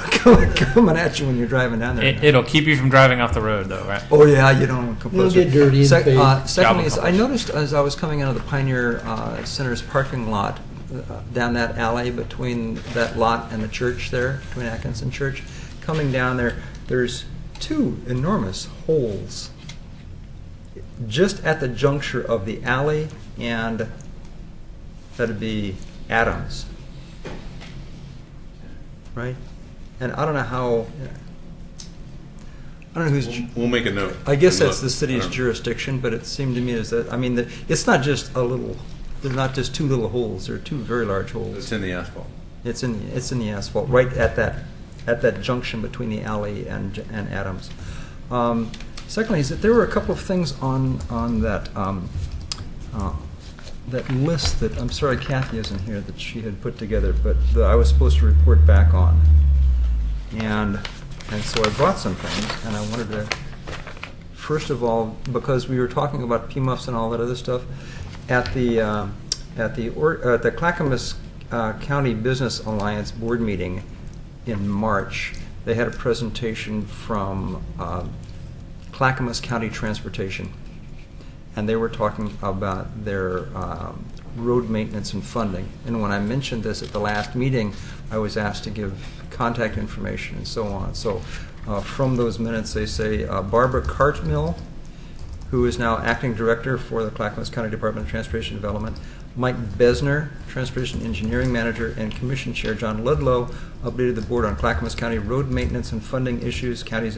coming at you when you're driving down there. It'll keep you from driving off the road, though, right? Oh yeah, you don't come You'll closer. get dirty. Secondly, I noticed as I was coming out of the Pioneer Center's parking lot, down that alley between that lot and the church there, between Atkinson Church, coming down there, there's 2 enormous holes just at the juncture of the alley and that'd be Adams, right? And I don't know how. I don't know who's. We'll make a note. I guess that's the city's jurisdiction, but it seemed to me it's not just a little. They're not just 2 little holes. There are 2 very large holes. It's in the asphalt. It's in the asphalt, right at that junction between the alley and Adams. Secondly, is that there were a couple of things on that that list that I'm sorry Kathy isn't here that she had put together, but that I was supposed to report back on, and so I brought some things, and I wanted to first of all, because we were talking about PMUFs and all that other stuff. At the Clackamas County Business Alliance board meeting in March, they had a presentation from Clackamas County Transportation, and they were talking about their road maintenance and funding. And when I mentioned this at the last meeting, I was asked to give contact information and so on. So from those minutes, they say Barbara Cartmill, who is now acting director for the Clackamas County Department of Transportation Development, Mike Besner, Transportation Engineering Manager, and Commission Chair John Ludlow updated the board on Clackamas County road maintenance and funding issues. County is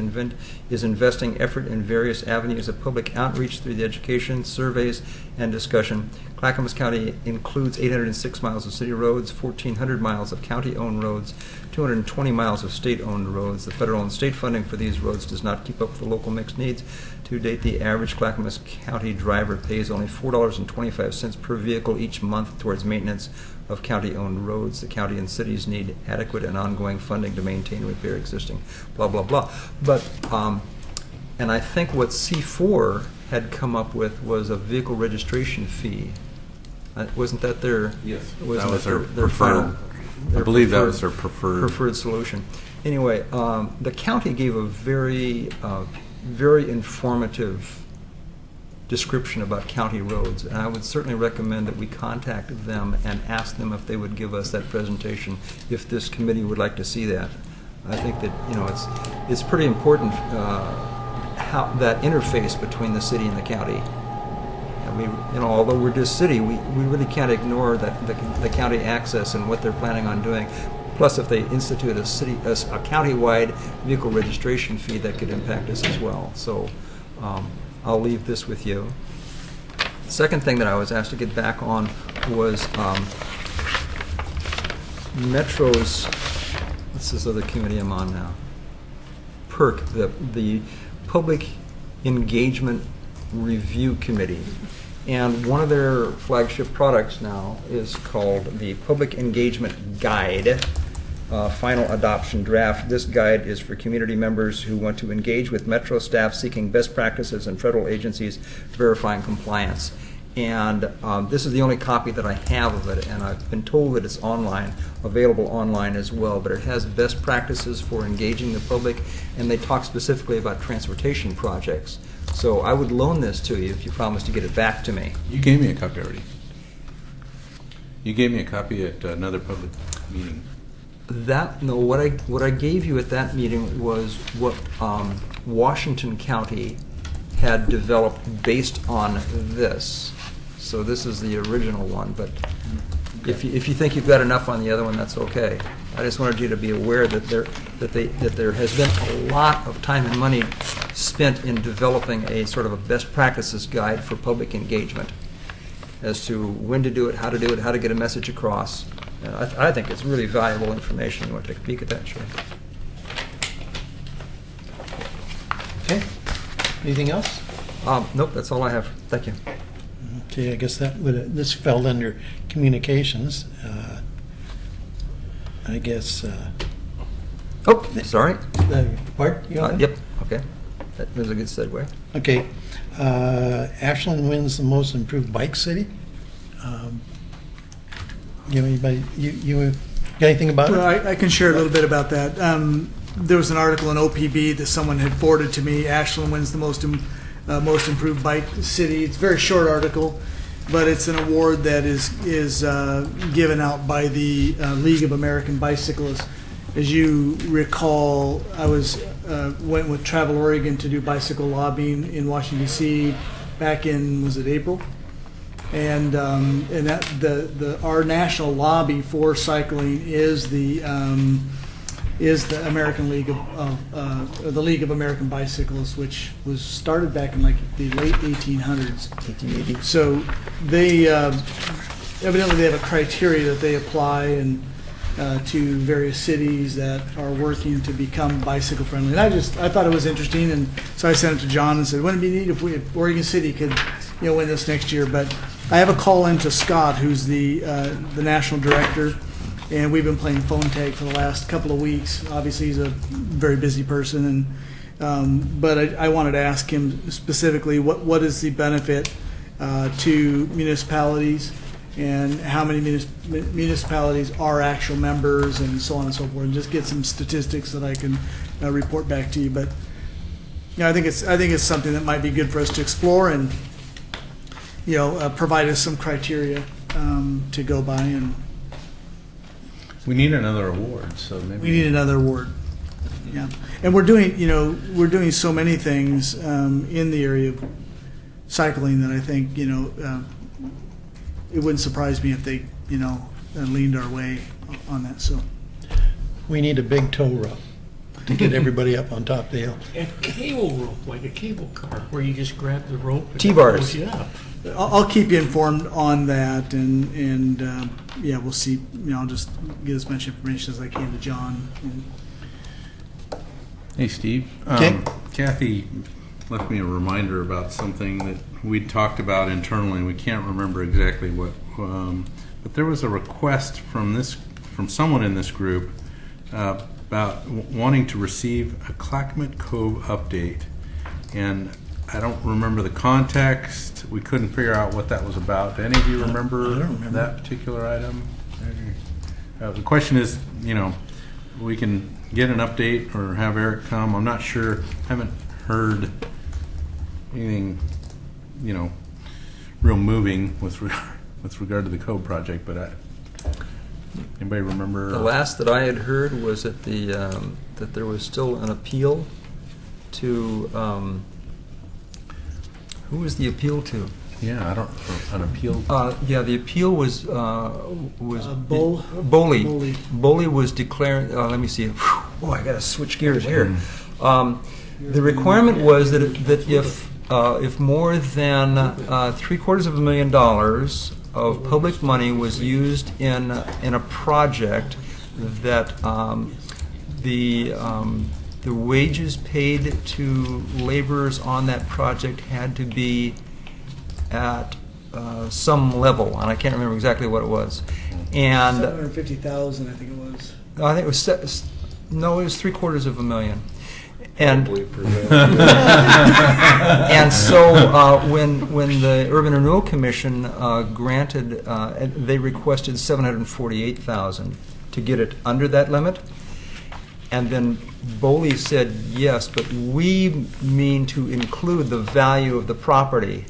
investing effort in various avenues of public outreach through the education, surveys, and discussion. Clackamas County includes 806 miles of city roads, 1,400 miles of county-owned roads, 220 miles of state-owned roads. The federal and state funding for these roads does not keep up with the local mixed needs. To date, the average Clackamas County driver pays only $4.25 per vehicle each month towards maintenance of county-owned roads. The county and cities need adequate and ongoing funding to maintain and repair existing, blah, blah, blah. But, and I think what C4 had come up with was a vehicle registration fee. Wasn't that their? Yes. Wasn't That was their their final? preferred. I their believe that was their preferred solution. Anyway, the county gave a very informative description about county roads, and I would certainly recommend that we contact them and ask them if they would give us that presentation if this committee would like to see that. I think that it's pretty important how that interface between the city and the county. And we, although we're just city, we really can't ignore that the county access and what they're planning on doing. Plus, if they institute a county-wide vehicle registration fee, that could impact us as well. So I'll leave this with you. The second thing that I was asked to get back on was Metro's, this is the other committee I'm on now, PERC, the Public Engagement Review Committee. And one of their flagship products now is called the Public Engagement Guide, Final Adoption Draft. This guide is for community members who want to engage with Metro staff seeking best practices and federal agencies verifying compliance. And this is the only copy that I have of it, and I've been told that it's online, available online as well, but it has best practices for engaging the public, and they talk specifically about transportation projects. So I would loan this to you if you promise to get it back to me. You gave me a copy already. You gave me a copy at another public meeting. What I gave you at that meeting was what Washington County had developed based on this. So this is the original one, but if you think you've got enough on the other one, that's okay. I just wanted you to be aware that there has been a lot of time and money spent in developing a sort of a best practices guide for public engagement as to when to do it, how to do it, how to get a message across. And I think it's really valuable information. You want to take a peek at that? Sure. Okay. Anything else? Nope, that's all I have. Thank you. Okay, I guess this fell under communications. I guess. Oh, sorry. Pardon? Yep. Okay. That was a good segue. Okay. Ashland wins the most improved bike city. Anybody? You got anything about it? Well, I can share a little bit about that. There was an article in OPB that someone had forwarded to me. Ashland wins the most improved bike city. It's a very short article, but it's an award that is given out by the League of American Bicyclists. As you recall, I went with Travel Oregon to do bicycle lobbying in Washington D.C. back in, was it April? And that our national lobby for cycling is the American League of the League of American Bicyclists, which was started back in like the late 1800s. 1880. So they evidently they have a criteria that they apply and to various cities that are working to become bicycle friendly. And I thought it was interesting, and so I sent it to John and said, wouldn't it be neat if Oregon City could win this next year? But I have a call in to Scott, who's the national director. And we've been playing phone tag for the last couple of weeks. Obviously, he's a very busy person, and but I wanted to ask him specifically what is the benefit to municipalities, and how many municipalities are actual members, and so on and so forth, and just get some statistics that I can report back to you. But I think it's something that might be good for us to explore, and provide us some criteria to go by and. We need another award, so maybe we need another award. Yeah, and we're doing so many things in the area of cycling that I think it wouldn't surprise me if they leaned our way on that. So we need a big tow rope to get everybody up on top of the hill. A cable rope, like a cable car, where you just grab the rope and T-bars. push it up. I'll keep you informed on that, and yeah, we'll see. I'll just get as much information as I can to John. Hey, Steve. Okay. Kathy left me a reminder about something that we talked about internally, and we can't remember exactly what. But there was a request from someone in this group about wanting to receive a Clackamas Cove update, and I don't remember the context. We couldn't figure out what that was about. Do any of you remember, that particular item? The question is, we can get an update or have Eric come. I'm not sure. Haven't heard anything, real moving with regard to the Cove project. But anybody remember? The last that I had heard was that that there was still an appeal to. Who was the appeal to? Yeah, I don't. An appeal. Yeah, the appeal was Boley. Boley was declaring. Let me see. Oh, I got to switch gears here. The requirement was that if more than $750,000 of public money was used in a project, that the wages paid to laborers on that project had to be at some level, and I can't remember exactly what it was. And $750,000, I think it was. I think it was it was $750,000. And and so when the Urban Renewal Commission granted, they requested $748,000 to get it under that limit. And then Boley said, yes, but we mean to include the value of the property.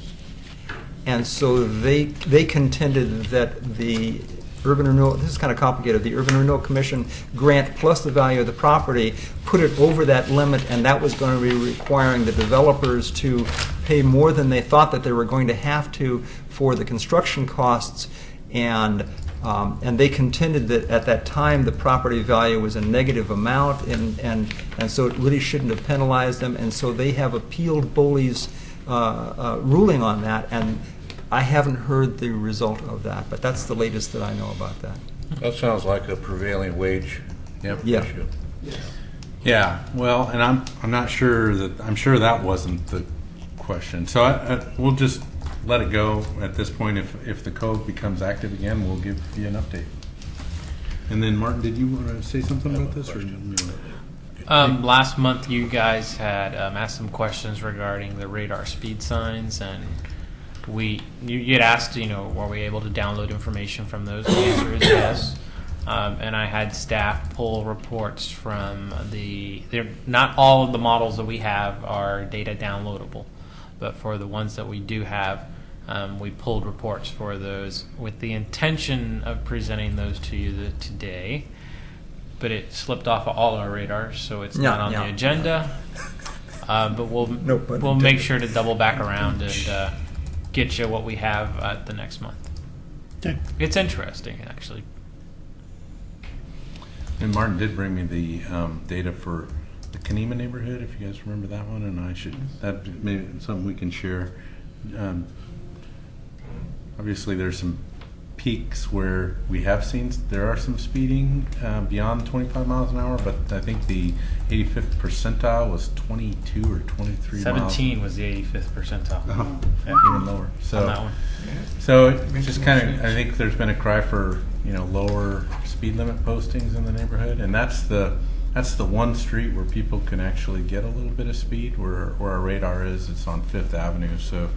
And so they contended that the Urban Renewal, this is kind of complicated, the Urban Renewal Commission grant plus the value of the property put it over that limit, and that was going to be requiring the developers to pay more than they thought that they were going to have to for the construction costs. And they contended that at that time the property value was a negative amount, and so it really shouldn't have penalized them. And so they have appealed Boley's ruling on that, and I haven't heard the result of that, but that's the latest that I know about that. That sounds like a prevailing wage issue. Yeah. Well, and I'm not sure that I'm sure that wasn't the question. So we'll just let it go at this point. If the Cove becomes active again, we'll give you an update. And then, Martin, did you want to say something about this? Last month, you guys had asked some questions regarding the radar speed signs, and you had asked, were we able to download information from those? The answer is yes. And I had staff pull reports from not all of the models that we have are data downloadable, but for the ones that we do have, we pulled reports for those with the intention of presenting those to you today. But it slipped off of all our radars, so it's not on the agenda. But we'll make sure to double back around and get you what we have the next month. Okay. It's interesting, actually. And Martin did bring me the data for the Kanema neighborhood, if you guys remember that one, and that maybe something we can share. Obviously, there's some peaks where there are some speeding beyond 25 miles an hour, but I think the 85th percentile was 22 or 23 miles. 17 was the 85th percentile. Oh, yeah. Even lower. So, on that one. So it's just kind of, I think there's been a cry for lower speed limit postings in the neighborhood, and that's the one street where people can actually get a little bit of speed. Where our radar is, it's on 5th Avenue, so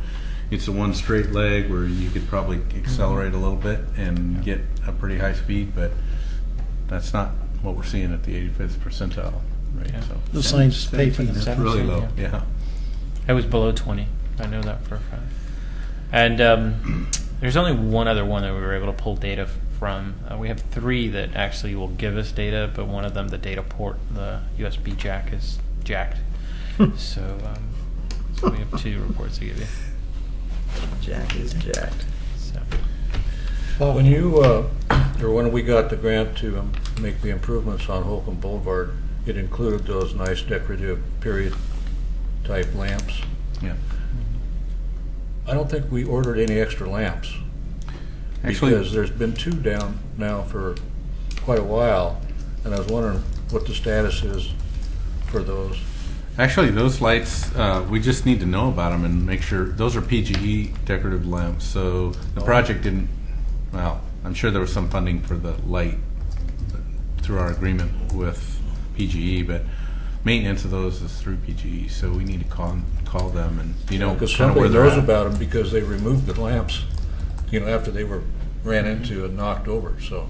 it's a one straight leg where you could probably accelerate a little bit and get a pretty high speed, but that's not what we're seeing at the 85th percentile rate. Yeah. So The signs pay for that's themselves. really low. Yeah. It was below 20. I know that for a fact. And there's only one other one that we were able to pull data from. We have 3 that actually will give us data, but one of them, the data port, the USB jack is jacked. So we have 2 reports to give you. Jack is jacked. So. When when we got the grant to make the improvements on Holcomb Boulevard, it included those nice decorative period type lamps. Yeah. I don't think we ordered any extra lamps. Actually- Because there's been 2 down now for quite a while, and I was wondering what the status is for those. Actually, those lights, we just need to know about them and make sure, those are PGE decorative lamps, so the project didn't, well, I'm sure there was some funding for the light through our agreement with PGE, but maintenance of those is through PGE, so we need to call them and, Because kind of where somebody they're knows at. about them because they removed the lamps, after they were ran into and knocked over, so.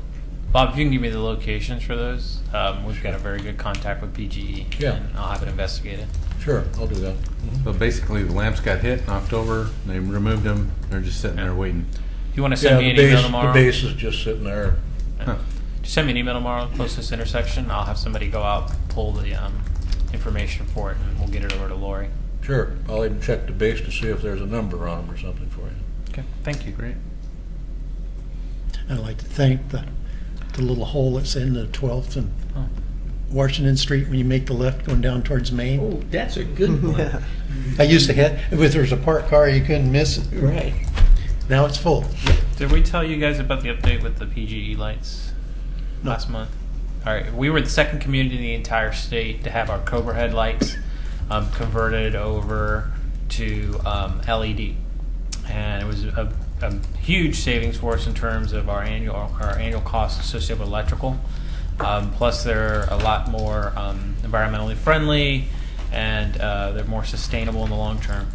Bob, if you can give me the locations for those, we've got a very good contact with PGE. Yeah. And I'll have it investigated. Sure, I'll do that. So basically, the lamps got hit, knocked over, they removed them, they're just sitting there waiting. If you want to send me an email tomorrow, The base is just sitting there. just send me an email tomorrow, closest intersection. I'll have somebody go out, pull the information for it, and we'll get it over to Lori. Sure, I'll even check the base to see if there's a number on them or something for you. Okay, thank you. Great. I'd like to thank the little hole that's in the 12th and Washington Street when you make the left going down towards Maine. Oh, that's a good one. I used to have, if there was a parked car, you couldn't miss it. Right. Now it's full. Did we tell you guys about the update with the PGE lights last month? All right, we were the second community in the entire state to have our Cobra head lights converted over to LED, and it was a huge savings for us in terms of our annual costs associated with electrical. Plus, they're a lot more environmentally friendly, and they're more sustainable in the long term.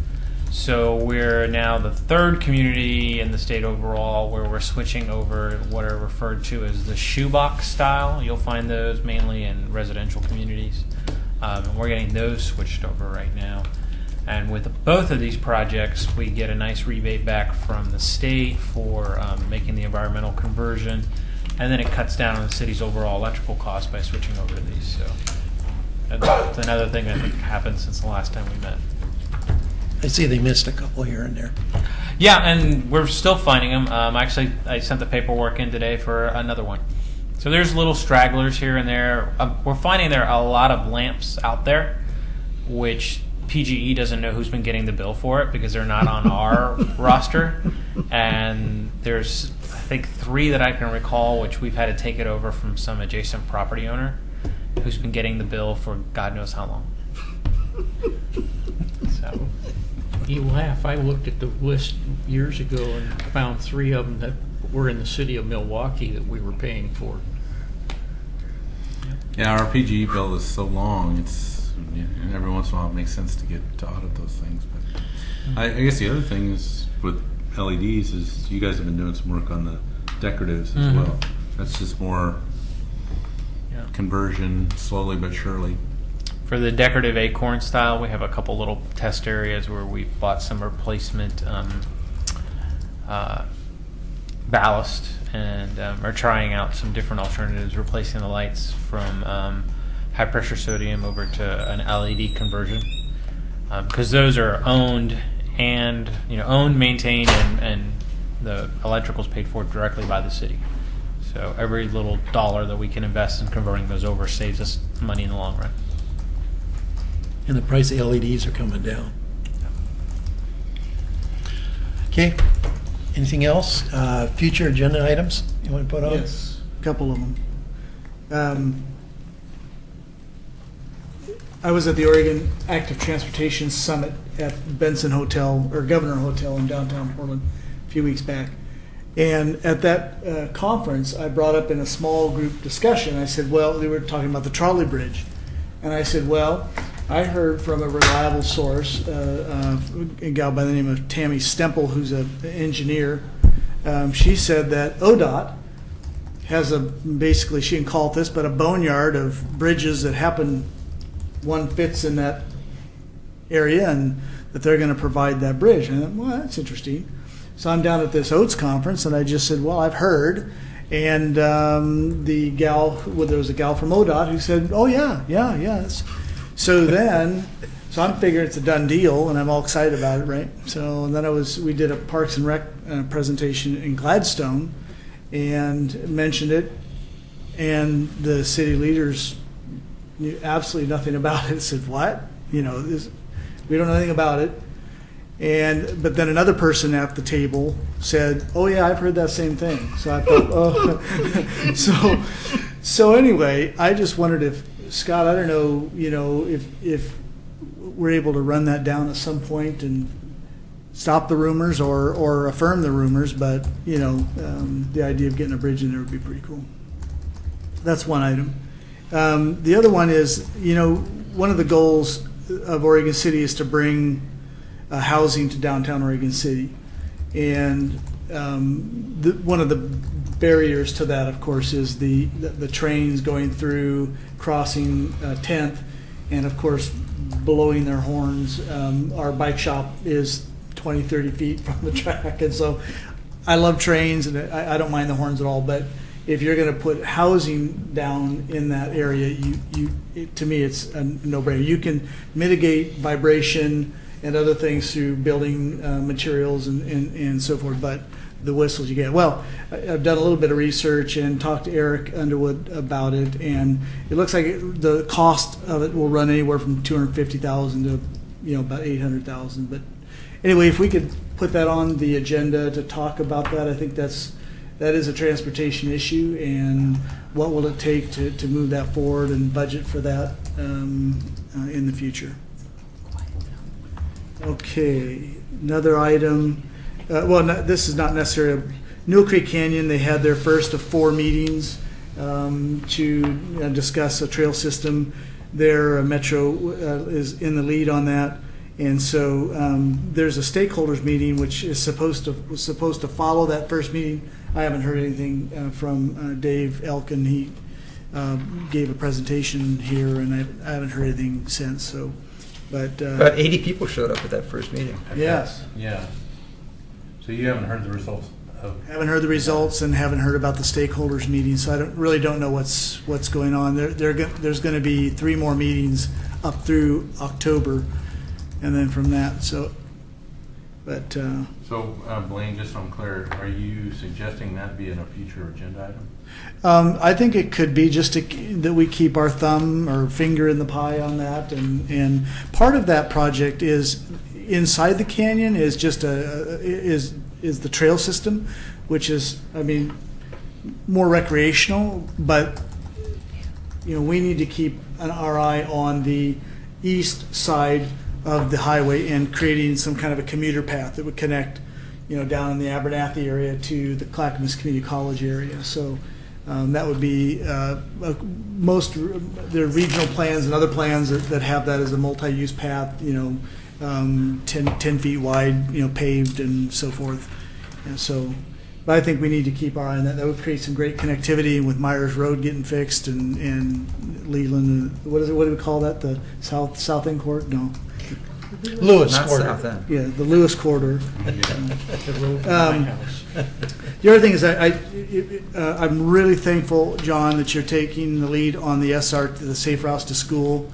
So we're now the third community in the state overall where we're switching over what are referred to as the shoebox style. You'll find those mainly in residential communities. And we're getting those switched over right now. And with both of these projects, we get a nice rebate back from the state for making the environmental conversion. And then it cuts down on the city's overall electrical costs by switching over to these. So that's another thing I think happened since the last time we met. I see they missed a couple here and there. Yeah, and we're still finding them. Actually, I sent the paperwork in today for another one. So there's little stragglers here and there. We're finding there are a lot of lamps out there, which PGE doesn't know who's been getting the bill for it because they're not on our roster. And there's, I think, 3 that I can recall, which we've had to take it over from some adjacent property owner who's been getting the bill for God knows how long. So. You laugh. I looked at the list years ago and found 3 of them that were in the city of Milwaukee that we were paying for. Yeah, our PGE bill is so long, and every once in a while it makes sense to get to audit those things. But I guess the other thing is with LEDs is you guys have been doing some work on the decoratives as well. That's just more conversion, slowly but surely. For the decorative acorn style, we have a couple little test areas where we've bought some replacement ballast and are trying out some different alternatives, replacing the lights from high pressure sodium over to an LED conversion, because those are owned and owned, maintained, and the electrical's paid for directly by the city. So every little dollar that we can invest in converting those over saves us money in the long run. And the price of LEDs are coming down. Okay. Anything else? Future agenda items you want to put on? Yes, a couple of them. I was at the Oregon Active Transportation Summit at Benson Hotel, or Governor Hotel in downtown Portland a few weeks back. And at that conference, I brought up in a small group discussion, I said, well, they were talking about the trolley bridge. And I said, well, I heard from a reliable source, a gal by the name of Tammy Stemple, who's an engineer. She said that ODOT has basically, she didn't call it this, but a boneyard of bridges that happen, one fits in that area, and that they're going to provide that bridge. And I thought, well, that's interesting. So I'm down at this OATS conference, and I just said, well, I've heard. And the gal, there was a gal from ODOT who said, oh, yeah. So I'm figuring it's a done deal, and I'm all excited about it, right? So and then we did a Parks and Rec presentation in Gladstone and mentioned it, and the city leaders knew absolutely nothing about it. Said, what? We don't know anything about it. But then another person at the table said, "Oh yeah, I've heard that same thing." So I thought, oh, so anyway, I just wondered if Scott, I don't know, if we're able to run that down at some point and stop the rumors or affirm the rumors, but the idea of getting a bridge in there would be pretty cool. That's one item. The other one is, one of the goals of Oregon City is to bring housing to downtown Oregon City. And one of the barriers to that, of course, is the trains going through, crossing 10th, and of course, blowing their horns. Our bike shop is 20, 30 feet from the track. And so I love trains, and I don't mind the horns at all, but if you're going to put housing down in that area, to me, it's a no-brainer. You can mitigate vibration and other things through building materials and so forth, but the whistles you get. Well, I've done a little bit of research and talked to Eric Underwood about it, and it looks like the cost of it will run anywhere from $250,000 to about $800,000. But anyway, if we could put that on the agenda to talk about that, I think that is a transportation issue, and what will it take to move that forward and budget for that in the future. Okay, another item. This is not necessarily Newell Creek Canyon. They had their first of 4 meetings to discuss a trail system. Their Metro is in the lead on that, and so there's a stakeholders meeting which is supposed to follow that first meeting. I haven't heard anything from Dave Elkin. He gave a presentation here, and I haven't heard anything since. So. But about 80 people showed up at that first meeting. Yes. Yeah. So you haven't heard the results of? Haven't heard the results and haven't heard about the stakeholders meeting. So I really don't know what's going on. There's going to be 3 more meetings up through October, and then from that. So, but. So Blaine, just so I'm clear, are you suggesting that be in a future agenda item? I think it could be just that we keep our thumb or finger in the pie on that, and part of that project is inside the canyon is just is the trail system, which is more recreational, but we need to keep our eye on the east side of the highway and creating some kind of a commuter path that would connect down in the Abernathy area to the Clackamas Community College area. So. That would be most there are regional plans and other plans that have that as a multi-use path, 10 feet wide, paved and so forth. And so, but I think we need to keep our eye on that. That would create some great connectivity with Myers Road getting fixed and Leland. What do we call that? The South End Court? No. Lewis Not Corridor. South End. Yeah, the Lewis Corridor. The road from my house. The other thing is I'm really thankful, John, that you're taking the lead on the SR, the Safe Routes to School,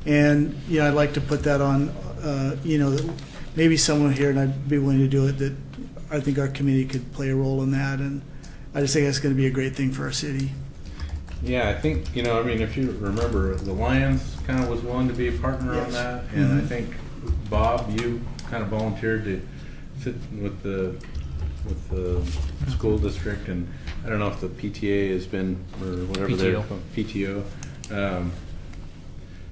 and I'd like to put that on. Maybe someone here, and I'd be willing to do it. That I think our committee could play a role in that, and I just think that's going to be a great thing for our city. Yeah, I think, if you remember, the Lions kind of was willing to be a partner on that, and I think, Bob, you kind of volunteered to sit with the school district, and I don't know if the PTA has been, or whatever they're called, PTO.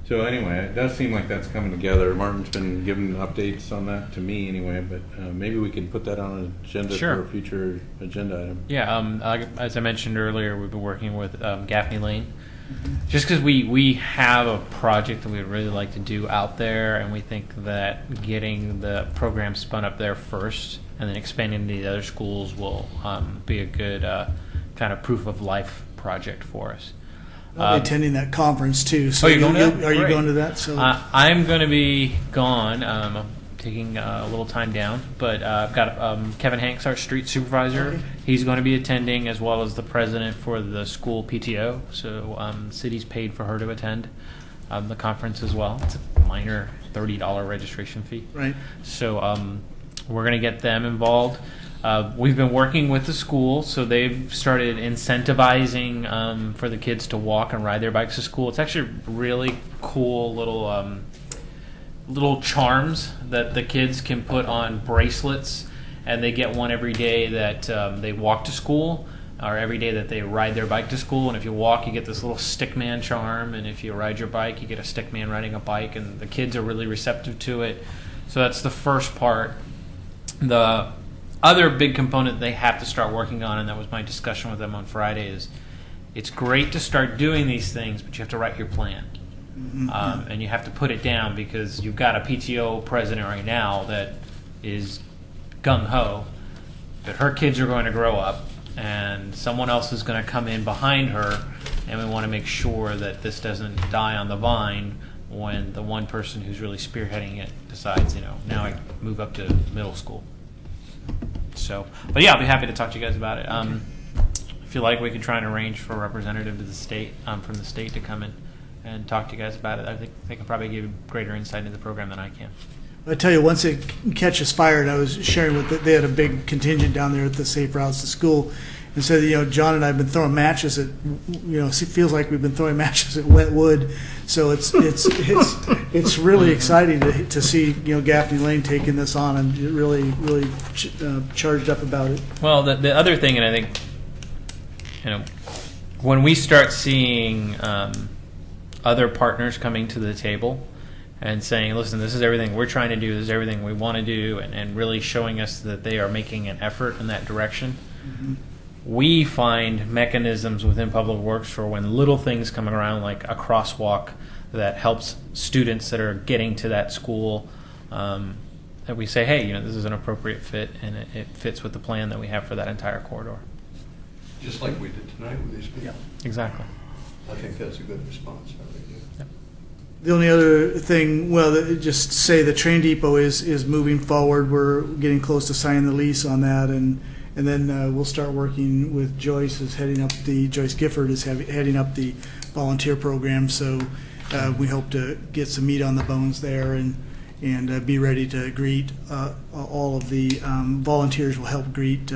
So anyway, it does seem like that's coming together. Martin's been giving updates on that to me anyway, but maybe we can put that on an agenda for a future agenda item. Yeah, as I mentioned earlier, we've been working with Gaffney Lane. Just because we have a project that we would really like to do out there, and we think that getting the program spun up there first and then expanding to the other schools will be a good kind of proof of life project for us. I'll be attending that conference too. So you're going to that? Are you going to that? So I'm going to be gone. I'm taking a little time down, but I've got Kevin Hanks, our street supervisor. Okay. He's going to be attending, as well as the president for the school PTO. So the city's paid for her to attend the conference as well. It's a minor $30 registration fee. Right. So we're going to get them involved. We've been working with the school, so they've started incentivizing for the kids to walk and ride their bikes to school. It's actually a really cool little little charms that the kids can put on bracelets, and they get one every day that they walk to school, or every day that they ride their bike to school. And if you walk, you get this little stickman charm, and if you ride your bike, you get a stickman riding a bike, and the kids are really receptive to it. So that's the first part. The other big component they have to start working on, and that was my discussion with them on Friday, is it's great to start doing these things, but you have to write your plan. And you have to put it down, because you've got a PTO president right now that is gung-ho, but her kids are going to grow up, and someone else is going to come in behind her, and we want to make sure that this doesn't die on the vine when the one person who's really spearheading it decides, now I move up to middle school. So, but yeah, I'll be happy to talk to you guys about it. If you like, we could try and arrange for a representative to the state, from the state, to come in and talk to you guys about it. I think they can probably give you greater insight into the program than I can. I tell you, once it catches fire, and I was sharing with they had a big contingent down there at the Safe Routes to School, and said, John and I have been throwing matches at, it feels like we've been throwing matches at wet wood. So it's really exciting to see Gaffney Lane taking this on and really charged up about it. Well, the other thing, and I think when we start seeing other partners coming to the table and saying, listen, this is everything we're trying to do, this is everything we want to do, and really showing us that they are making an effort in that direction, we find mechanisms within Public Works for when little things come around, like a crosswalk that helps students that are getting to that school, that we say, hey, this is an appropriate fit, and it fits with the plan that we have for that entire corridor. Just like we did tonight with these people. Yeah, exactly. I think that's a good response. I really do. Yep. The only other thing, just say the train depot is moving forward. We're getting close to signing the lease on that, and then we'll start working with Joyce Joyce Gifford is heading up the volunteer program. So we hope to get some meat on the bones there and be ready to greet all of the volunteers. Will help greet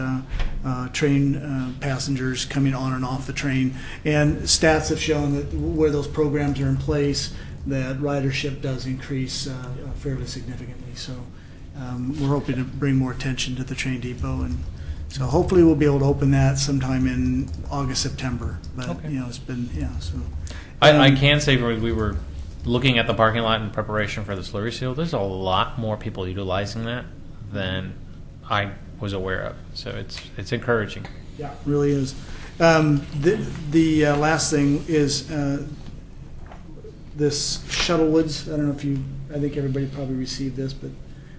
train passengers coming on and off the train. And stats have shown that where those programs are in place, that ridership does increase fairly significantly. So we're hoping to bring more attention to the train depot, and so hopefully we'll be able to open that sometime in August, September. But okay. It's been So I can say we were looking at the parking lot in preparation for the slurry seal. There's a lot more people utilizing that than I was aware of. So it's encouraging. Yeah, it really is. The last thing is this Shuttlewoods. I don't know if I think everybody probably received this, but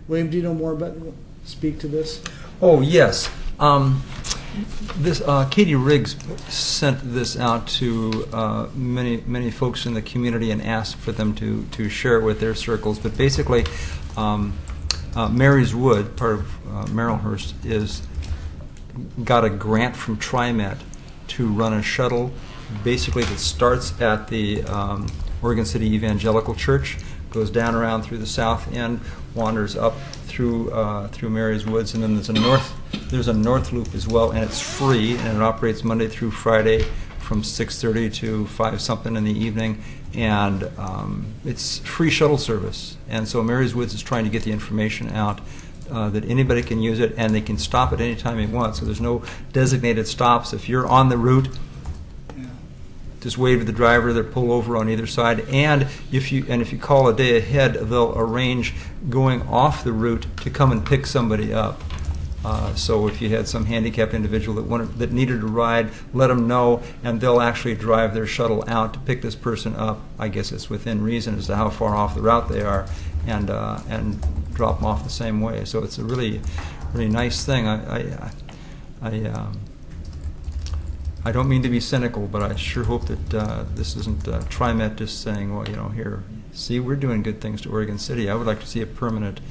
William, do you know more about it? Speak to this? Oh, yes. This Katie Riggs sent this out to many folks in the community and asked for them to share it with their circles. But basically, Mary's Wood, part of Merrillhurst, got a grant from TriMet to run a shuttle, basically that starts at the Oregon City Evangelical Church, goes down around through the south end, wanders up through Mary's Woods, and then there's a north loop as well, and it's free, and it operates Monday through Friday from 6:30 to 5 something in the evening, and it's free shuttle service. And so Mary's Woods is trying to get the information out that anybody can use it, and they can stop at any time they want. So there's no designated stops. If you're on the route, just wave to the driver, they'll pull over on either side, and if you call a day ahead, they'll arrange going off the route to come and pick somebody up. So if you had some handicapped individual that needed a ride, let them know, and they'll actually drive their shuttle out to pick this person up. I guess it's within reason as to how far off the route they are, and drop them off the same way. So it's a really nice thing. I don't mean to be cynical, but I sure hope that this isn't TriMet just saying, well, here, see, we're doing good things to Oregon City. I would like to see a permanent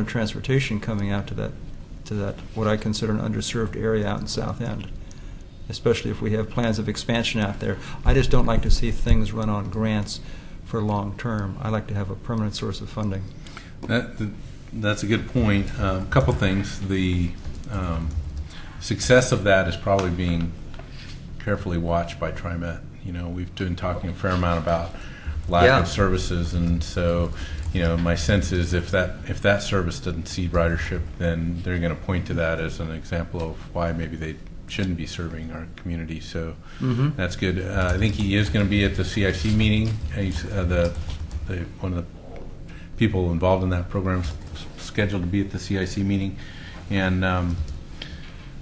transportation coming out to that what I consider an underserved area out in South End, especially if we have plans of expansion out there. I just don't like to see things run on grants for long term. I like to have a permanent source of funding. That's a good point. A couple things. The success of that is probably being carefully watched by TriMet. We've been talking a fair amount about lack Yeah. of services, and so, my sense is if that service doesn't see ridership, then they're going to point to that as an example of why maybe they shouldn't be serving our community. So that's good. I think he is going to be at the CIC meeting. He's one of the people involved in that program scheduled to be at the CIC meeting. And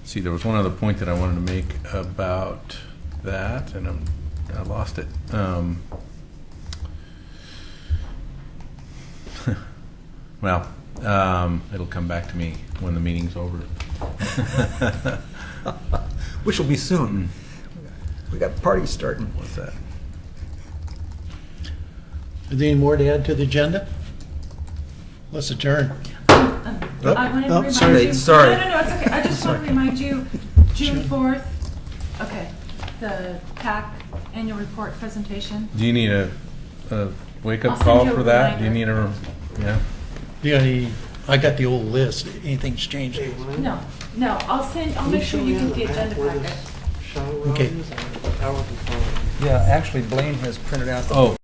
see, there was one other point that I wanted to make about that, and I lost it. Well, it'll come back to me when the meeting's over. Which will be soon. We got parties starting. What's that? Is there any more to add to the agenda? Let's adjourn. I want to remind sorry. you. Sorry. No, it's okay. I just want to remind you, June 4th, okay, the TAC annual report presentation. Do you need a wake-up I'll send call you a for that? Do you reminder. need a, yeah? I got the old list. Anything's changed? No, I'll make sure you get the agenda packet. Okay. Yeah, actually, Blaine has printed out. Oh.